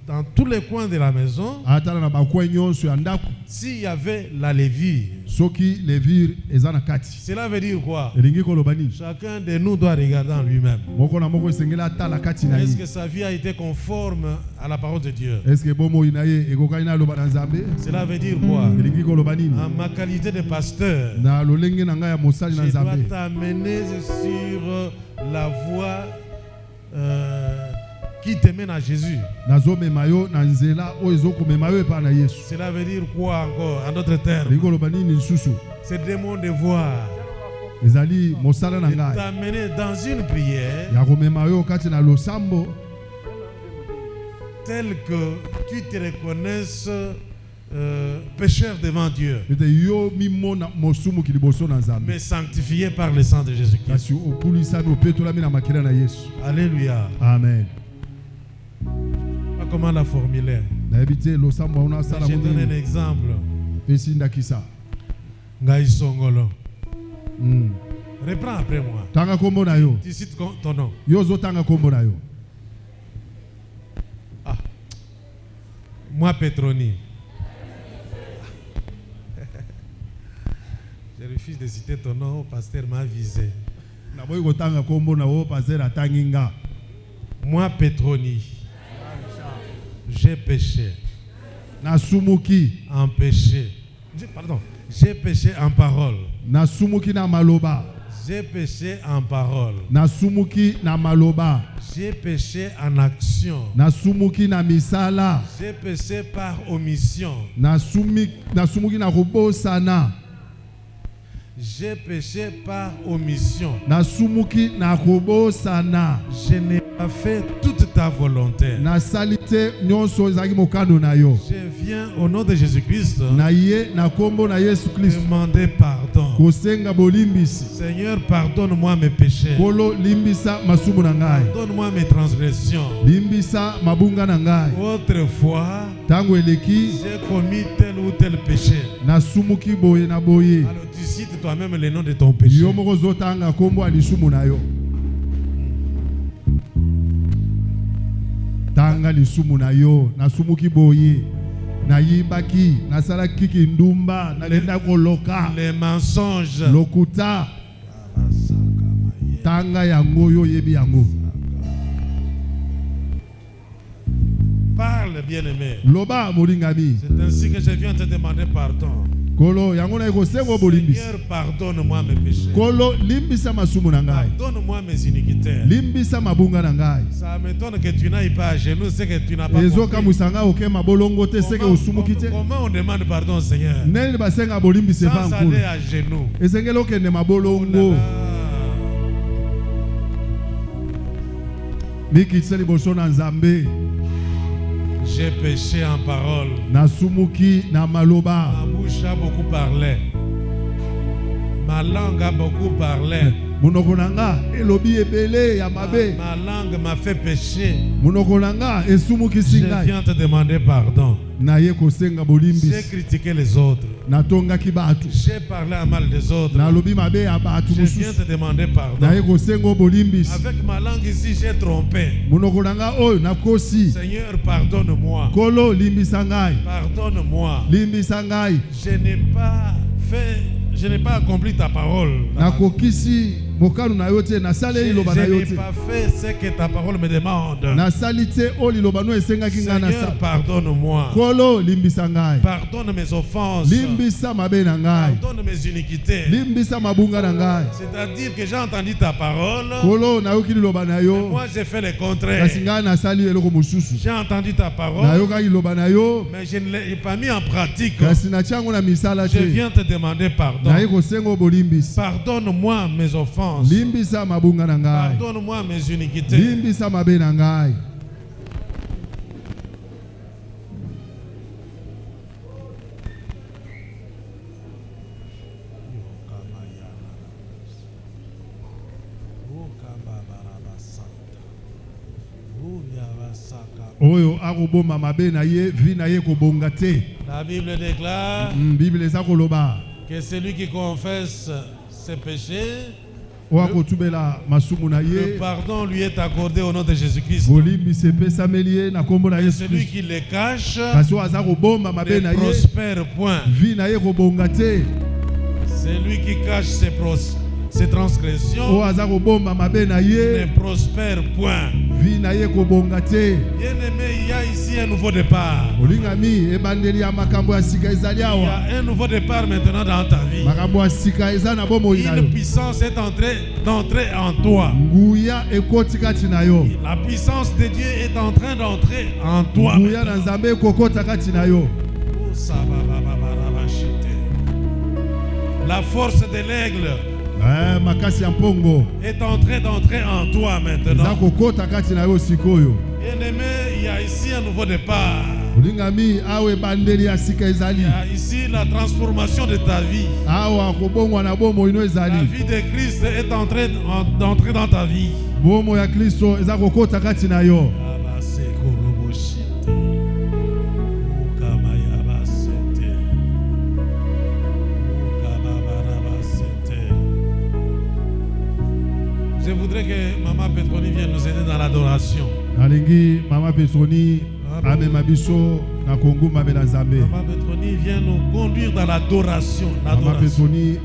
dans tous les coins de la maison, Atala na bakwe nyonso ya ndako s'il y avait la levure. soki levure eza na kati. Cela veut dire quoi? Elingi koloba nini? Chacun de nous doit regarder en lui-même. Moko na moko esengeli atala kati na Est-ce ye. que sa vie a été conforme à la parole de Dieu? Est-ce que bomoi na ye ekokani na loba na Nzambe? Cela veut dire quoi? Elingi koloba nini? En ma qualité de pasteur, Na lolenge na ngai ya mosali na je dois Nzambe. t'amener sur la voie qui te mène à Jésus. Nazomema yo na nzela oyo ezokomema yo epa na Yesu. Cela veut dire quoi encore? En d'autres termes, Elingi koloba nini lisusu? c'est de mon devoir Ezali mosala na de ngai. t'amener dans une prière Ya komema yo kati na losambo telle que tu te reconnaisses pécheur devant Dieu, ete yo mimona mosumu kiliboso na Nzambe. mais sanctifié par le sang de Jésus-Christ. Kasi opulisami opetolami na makila na Yesu. Alléluia. Amen. Pas comment la formuler. Nayebi te losambo wana sala Je donne un monini exemple. pesi ndakisa. Ngai Songolo. Mm. Reprends après moi. Tanga kombo na yo. Tu cites ton nom. Yo ozotanga kombo na yo. Moi, Petroni. Je refuse de citer ton nom. Le pasteur m'a visé. Naboyi kotanga kombo na yo pasteur atangi nga. Moi, Petroni. J'ai péché. Nasumuki. En péché. Pardon. J'ai péché en parole. Nasumuki na maloba. J'ai péché en parole. Nasumuki na maloba. J'ai péché en action. Nasumuki na misala. J'ai péché par omission. Nasumuki na kobosana. J'ai péché par omission. Nasumuki na kobosana. Je n'ai pas fait toute ta volonté. Nasalite nyonso ezaki mokano na yo. Je viens au nom de Jésus-Christ Na ye na kombo na Yesu Kristo. demander pardon. Kosenga bolimbisi. Seigneur, pardonne-moi mes péchés. Kolo limbisa masumu na ngai. Pardonne-moi mes transgressions. Limbisa mabunga na ngai. Autrefois, Tango eleki j'ai commis tel ou tel péché. nasumuki boye na boye. Alors tu cites toi-même le nom de ton péché. Yo moko zotanga kombo alisumu na yo. Tanga lisumu na yo, nasumuki boye. Nayibaki, nasalaki kindumba, nalenda koloka. Les mensonges. Lokuta. Tanga yango yo yebi yango. Parle, bien-aimé. Loba molingami. C'est ainsi que je viens te demander pardon. Kolo yango na ekosengo bolimbisi. Seigneur, pardonne-moi mes péchés. Kolo limbisa masumu na ngai. Pardonne-moi mes iniquités. Limbisa mabunga na ngai. Ça m'étonne que tu n'ailles pas à genoux, c'est que tu n'as pas Ezo compris. kamusanga okema bolongo te seke osumuki te. Comment on demande pardon, Seigneur? Neni basenga bolimbisi Sans epa aller nkulu. à genoux. Esengeli okende Oh là mabolongo. là. Mikitisa liboso na Nzambe. J'ai péché en parole. Nasumuki na maloba. Ma bouche a beaucoup parlé. Ma langue a beaucoup parlé. Munoko na nga elobi ebele ya mabe. Ma langue m'a fait pécher. Munoko na nga esumukisi Je ngai. viens te demander pardon. Naye kosenga J'ai bolimbisi. critiqué les autres. Natongaki batu. J'ai parlé à mal des autres. Nalobi mabe ya batu Je viens mosusu. te demander pardon. Naye kosenga bolimbisi. Avec ma langue ici, j'ai trompé. Munoko na nga oyo nakosi. Seigneur, pardonne-moi. Kolo limbisa ngai. Pardonne-moi. Limbisa ngai. Je n'ai pas accompli ta parole. Nakokisi mokano na yo te Je nasali liloba na yo n'ai te. pas fait ce que ta parole me demande. Nasali te o liloba no esengaki ngai Seigneur, nasala. pardonne-moi. Kolo limbisa ngai. Pardonne mes offenses. Limbisa mabe na ngai. Pardonne mes iniquités. Limbisa mabunga na ngai. C'est-à-dire que j'ai entendu ta parole. Kolo nayoki liloba na yo. Moi, j'ai fait le contraire. Kasi ngai nasali eloko mosusu. J'ai entendu ta parole. Nayokaki liloba na yo. Mais je ne l'ai pas mis en pratique. Kasi natia yango na misala Je te. viens te demander pardon. Naye kosenga bolimbisi. Pardonne-moi mes offenses. offenses. Limbisa mabunga na ngai. Pardonne-moi mes iniquités. Limbisa mabe na ngai. Oyo akoboma mabe na ye vi na ye kobonga te. La Bible déclare Bible eza koloba que celui qui confesse ses péchés, le pardon lui est accordé au nom de Jésus-Christ. Celui qui les cache ne prospère point. Celui qui cache ses transgressions ne prospère point. Bien-aimé, il y a ici un nouveau départ. Il y a un nouveau départ maintenant dans ta vie. Une puissance est d'entrer en toi. La puissance de Dieu est en train d'entrer en toi. La force de l'aigle est en train d'entrer en toi maintenant. Bien-aimé, il y a ici un nouveau départ. Il y a ici la transformation de ta vie. La vie de Christ est en train d'entrer dans ta vie. Je voudrais que Maman Petroni vienne nous aider dans l'adoration. Maman Petroni vient nous conduire dans l'adoration. Atamile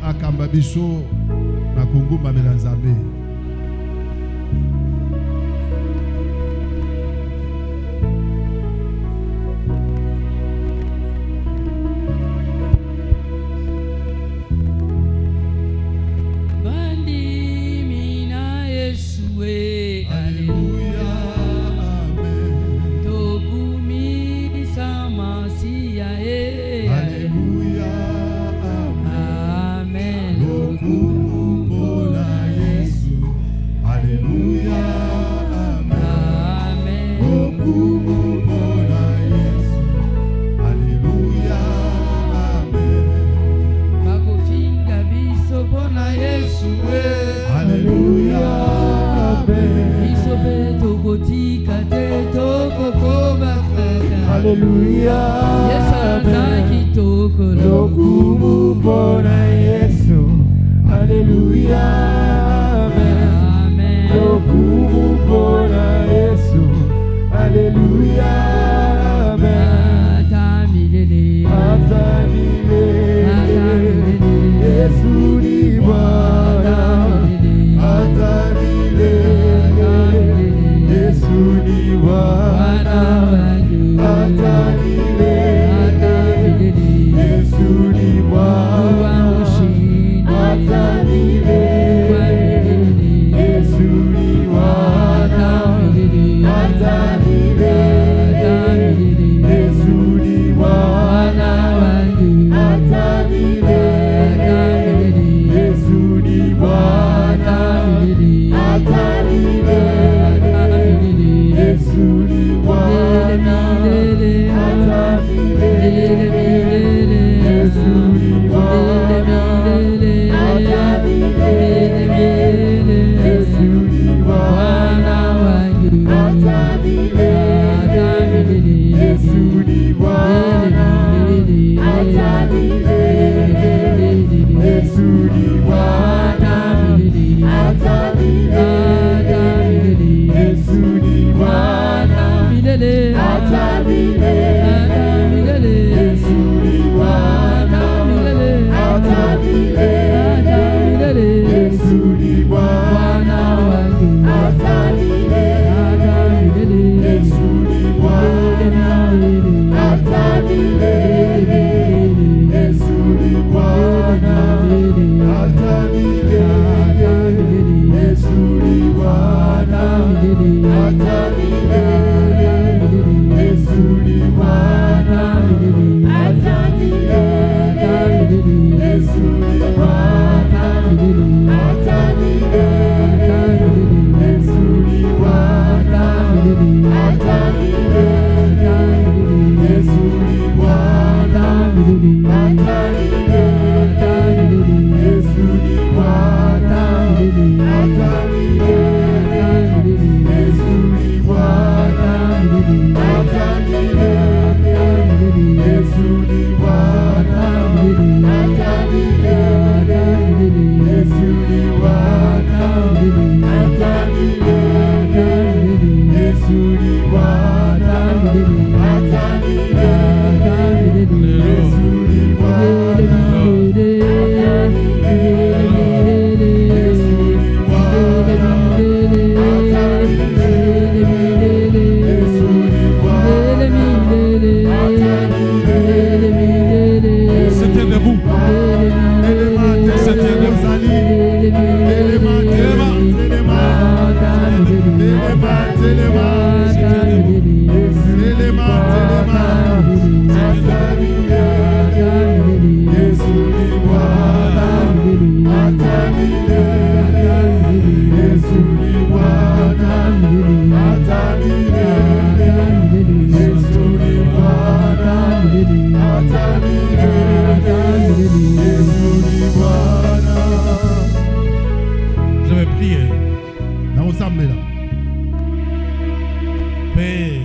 Père,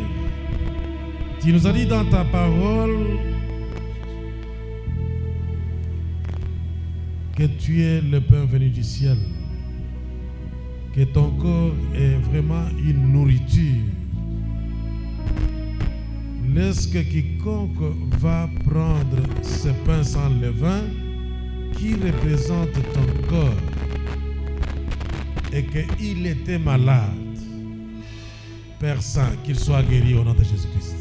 tu nous as dit dans ta parole que tu es le pain venu du ciel, que ton corps est vraiment une nourriture. Laisse que quiconque va prendre ce pain sans levain qui représente ton corps et qu'il était malade, Père Saint, qu'il soit guéri au nom de Jésus-Christ.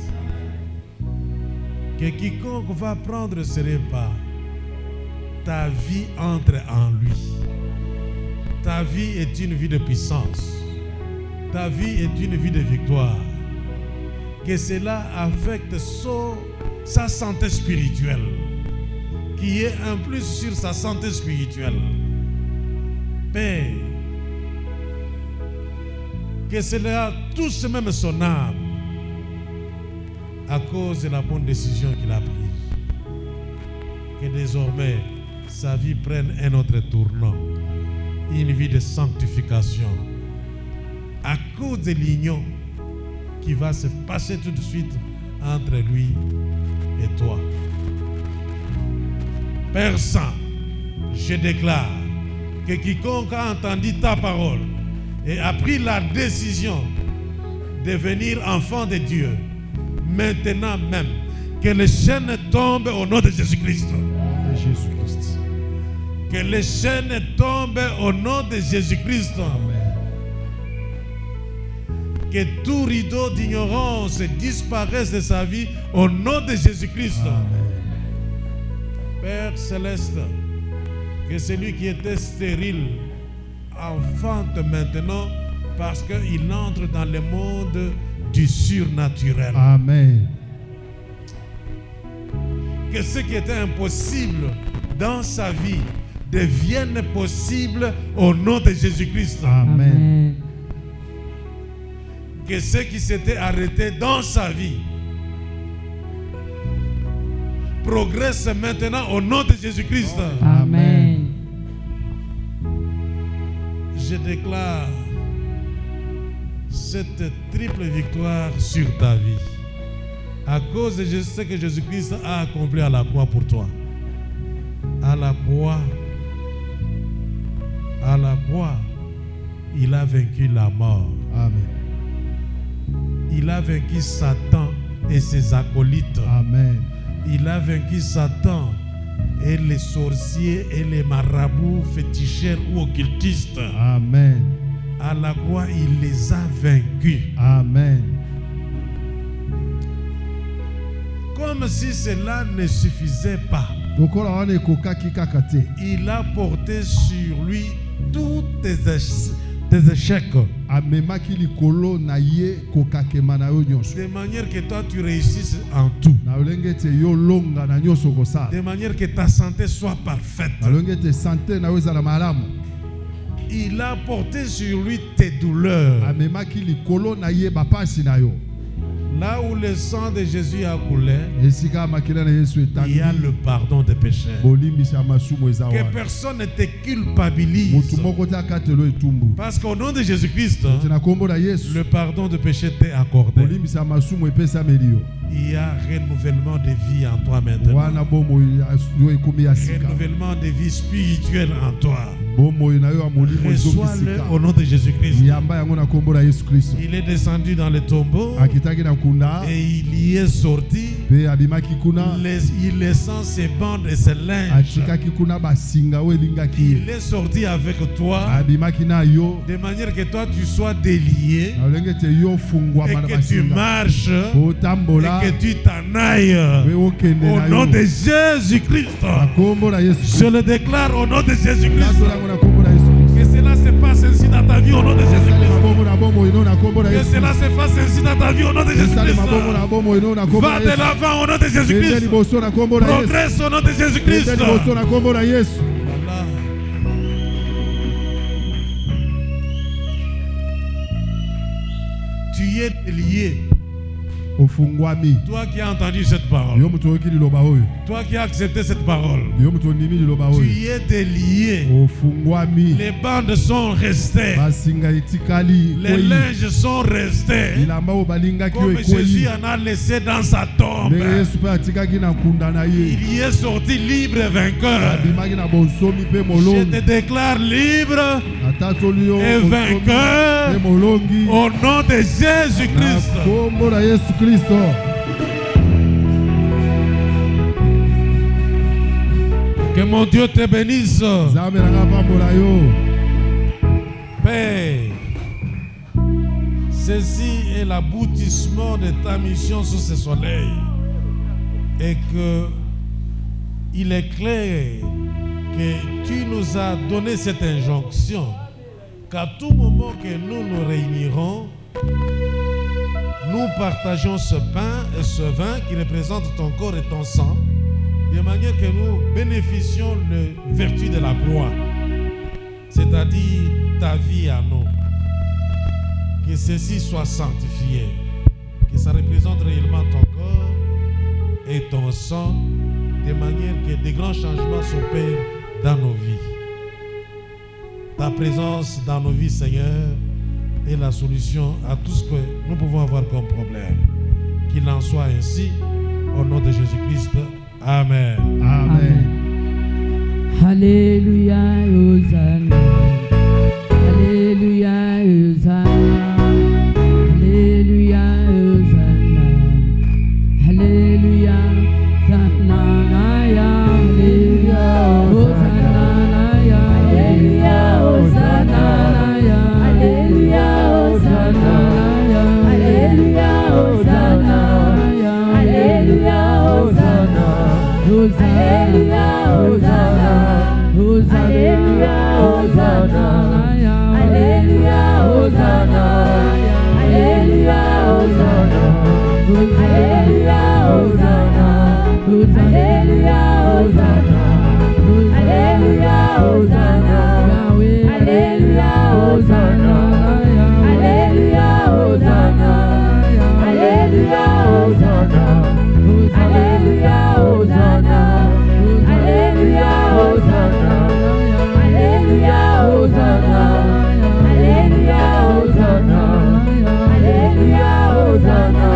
Que quiconque va prendre ce repas, ta vie entre en lui. Ta vie est une vie de puissance. Ta vie est une vie de victoire. Que cela affecte sa santé spirituelle. Qu'il y ait un plus sur sa santé spirituelle. Père, que cela touche même son âme à cause de la bonne décision qu'il a prise. Que désormais sa vie prenne un autre tournant, une vie de sanctification, à cause de l'union qui va se passer tout de suite entre lui et toi. Père Saint, je déclare que quiconque a entendu ta parole et a pris la décision de devenir enfant de Dieu, maintenant même, que les chaînes tombent au nom de Jésus-Christ. Que les chaînes tombent au nom de Jésus-Christ. Que tout rideau d'ignorance disparaisse de sa vie au nom de Jésus-Christ. Père Céleste, que celui qui était stérile enfante maintenant parce qu'il entre dans le monde du surnaturel. Amen. Que ce qui était impossible dans sa vie devienne possible au nom de Jésus-Christ. Amen. Que ce qui s'était arrêté dans sa vie progresse maintenant au nom de Jésus-Christ. Amen. Je déclare cette triple victoire sur ta vie à cause de ce que Jésus-Christ a accompli à la croix pour toi. À la croix, il a vaincu la mort. Amen. Il a vaincu Satan et ses acolytes. Amen. Il a vaincu Satan et les sorciers et les marabouts féticheurs ou occultistes. Amen. À la croix, il les a vaincus. Amen. Comme si cela ne suffisait pas, il a porté sur lui tous tes échecs. De manière que toi tu réussisses en tout. De manière que ta santé soit parfaite. Il a porté sur lui tes douleurs. Là où le sang de Jésus a coulé, il y a le pardon des péchés. Que personne ne te culpabilise. Parce qu'au nom de Jésus-Christ, le pardon des péchés t'est accordé. Il y a renouvellement de vie en toi maintenant. Renouvellement de vie spirituelle en toi. Reçois-le au nom de Jésus-Christ. Il est descendu dans le tombeau et il y est sorti, il laissant ses bandes et ses linges. Il est sorti avec toi de manière que toi tu sois délié et que tu marches et que tu t'en ailles au nom de Jésus-Christ. Je le déclare au nom de Jésus-Christ. Que cela se passe ainsi dans ta vie au nom de Jésus-Christ. Que cela se fasse ainsi dans ta vie au nom de Jésus-Christ. Va de l'avant au nom de Jésus-Christ. Progresse au nom de Jésus-Christ. Tu es lié. Toi qui as entendu cette parole, Toi qui as accepté cette parole, Yo mutu ondimi liloba oyo. tu y es délié. Ofungwami. Les bandes sont restées. Basinga itikali. Les linges sont restés. Ilamba o balingaki yo Comme Jésus ekweyi. en a laissé dans sa tombe. Ndenge Yesu pe atikaki na nkunda na ye. Il y est sorti libre et vainqueur. Abimaki na bonsomi pe Je molongi. te déclare libre Atatoli yo et bonsomi vainqueur pe molongi. au nom de Na Jésus-Christ. kombo na Yesu Kristo. Que mon Dieu te bénisse. Nzambe na nga pambola yo. Père, ceci est l'aboutissement de ta mission sous ce soleil. Et que il est clair que tu nous as donné cette injonction qu'à tout moment que nous nous réunirons, nous partageons ce pain et ce vin qui représentent ton corps et ton sang, de manière que nous bénéficions de vertu de la croix, c'est-à-dire ta vie à nous. Que ceci soit sanctifié, que ça représente réellement ton corps et ton sang, de manière que des grands changements s'opèrent dans nos vies. Ta présence dans nos vies, Seigneur, est la solution à tout ce que nous pouvons avoir comme problème. Qu'il en soit ainsi, au nom de Jésus-Christ. Amen. Amen. Alléluia, Hosanna. Alléluia, Hosanna. Alléluia, Hosanna. Alléluia, Hosanna, Alléluia, Hosanna, Alléluia, Hosanna, Alléluia, Hosanna, Alléluia, Hosanna, Alléluia, Hosanna. Alléluia, Hosanna, Alléluia, Hosanna, Alléluia, Hosanna, Alléluia, Hosanna, Alléluia, Hosanna, Alléluia, Hosanna, Alléluia, Hosanna, Alléluia, Hosanna, Alléluia, Hosanna, Alléluia, Hosanna. Alléluia, Hosanna, Alléluia, Hosanna, Alléluia, Hosanna, Alléluia, Hosanna, Alléluia, Hosanna,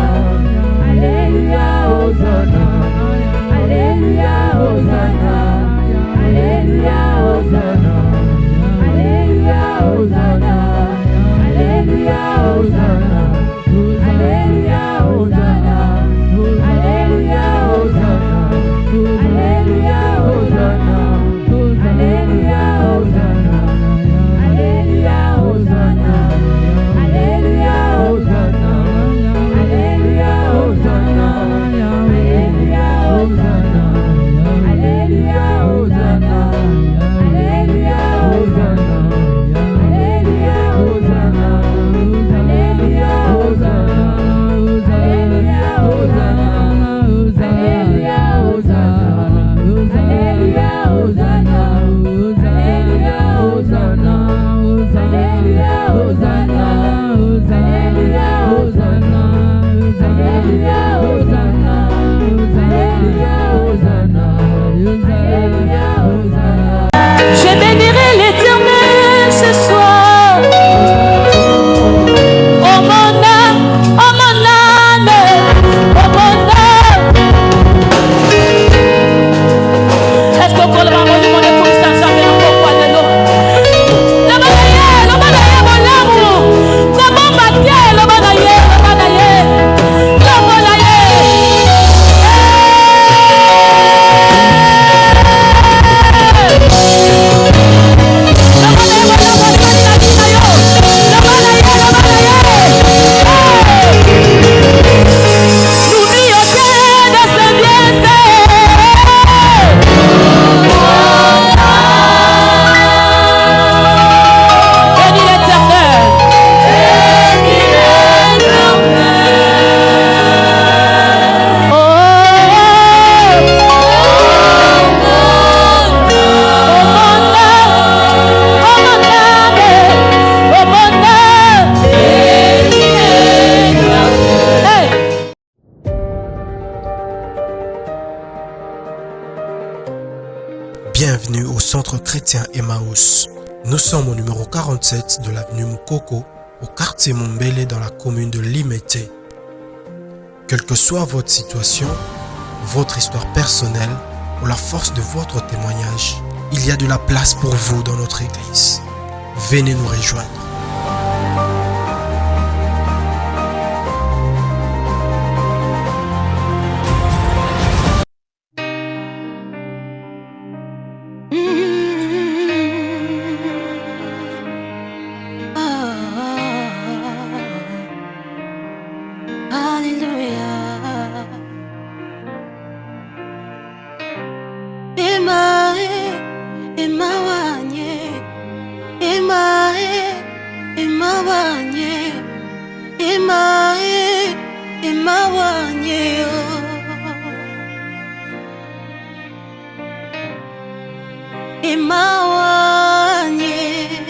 Nous sommes au numéro 47 de l'avenue Mukoko, au quartier Mombele dans la commune de Limete. Quelle que soit votre situation, votre histoire personnelle ou la force de votre témoignage, il y a de la place pour vous dans notre église. Venez nous rejoindre. Emma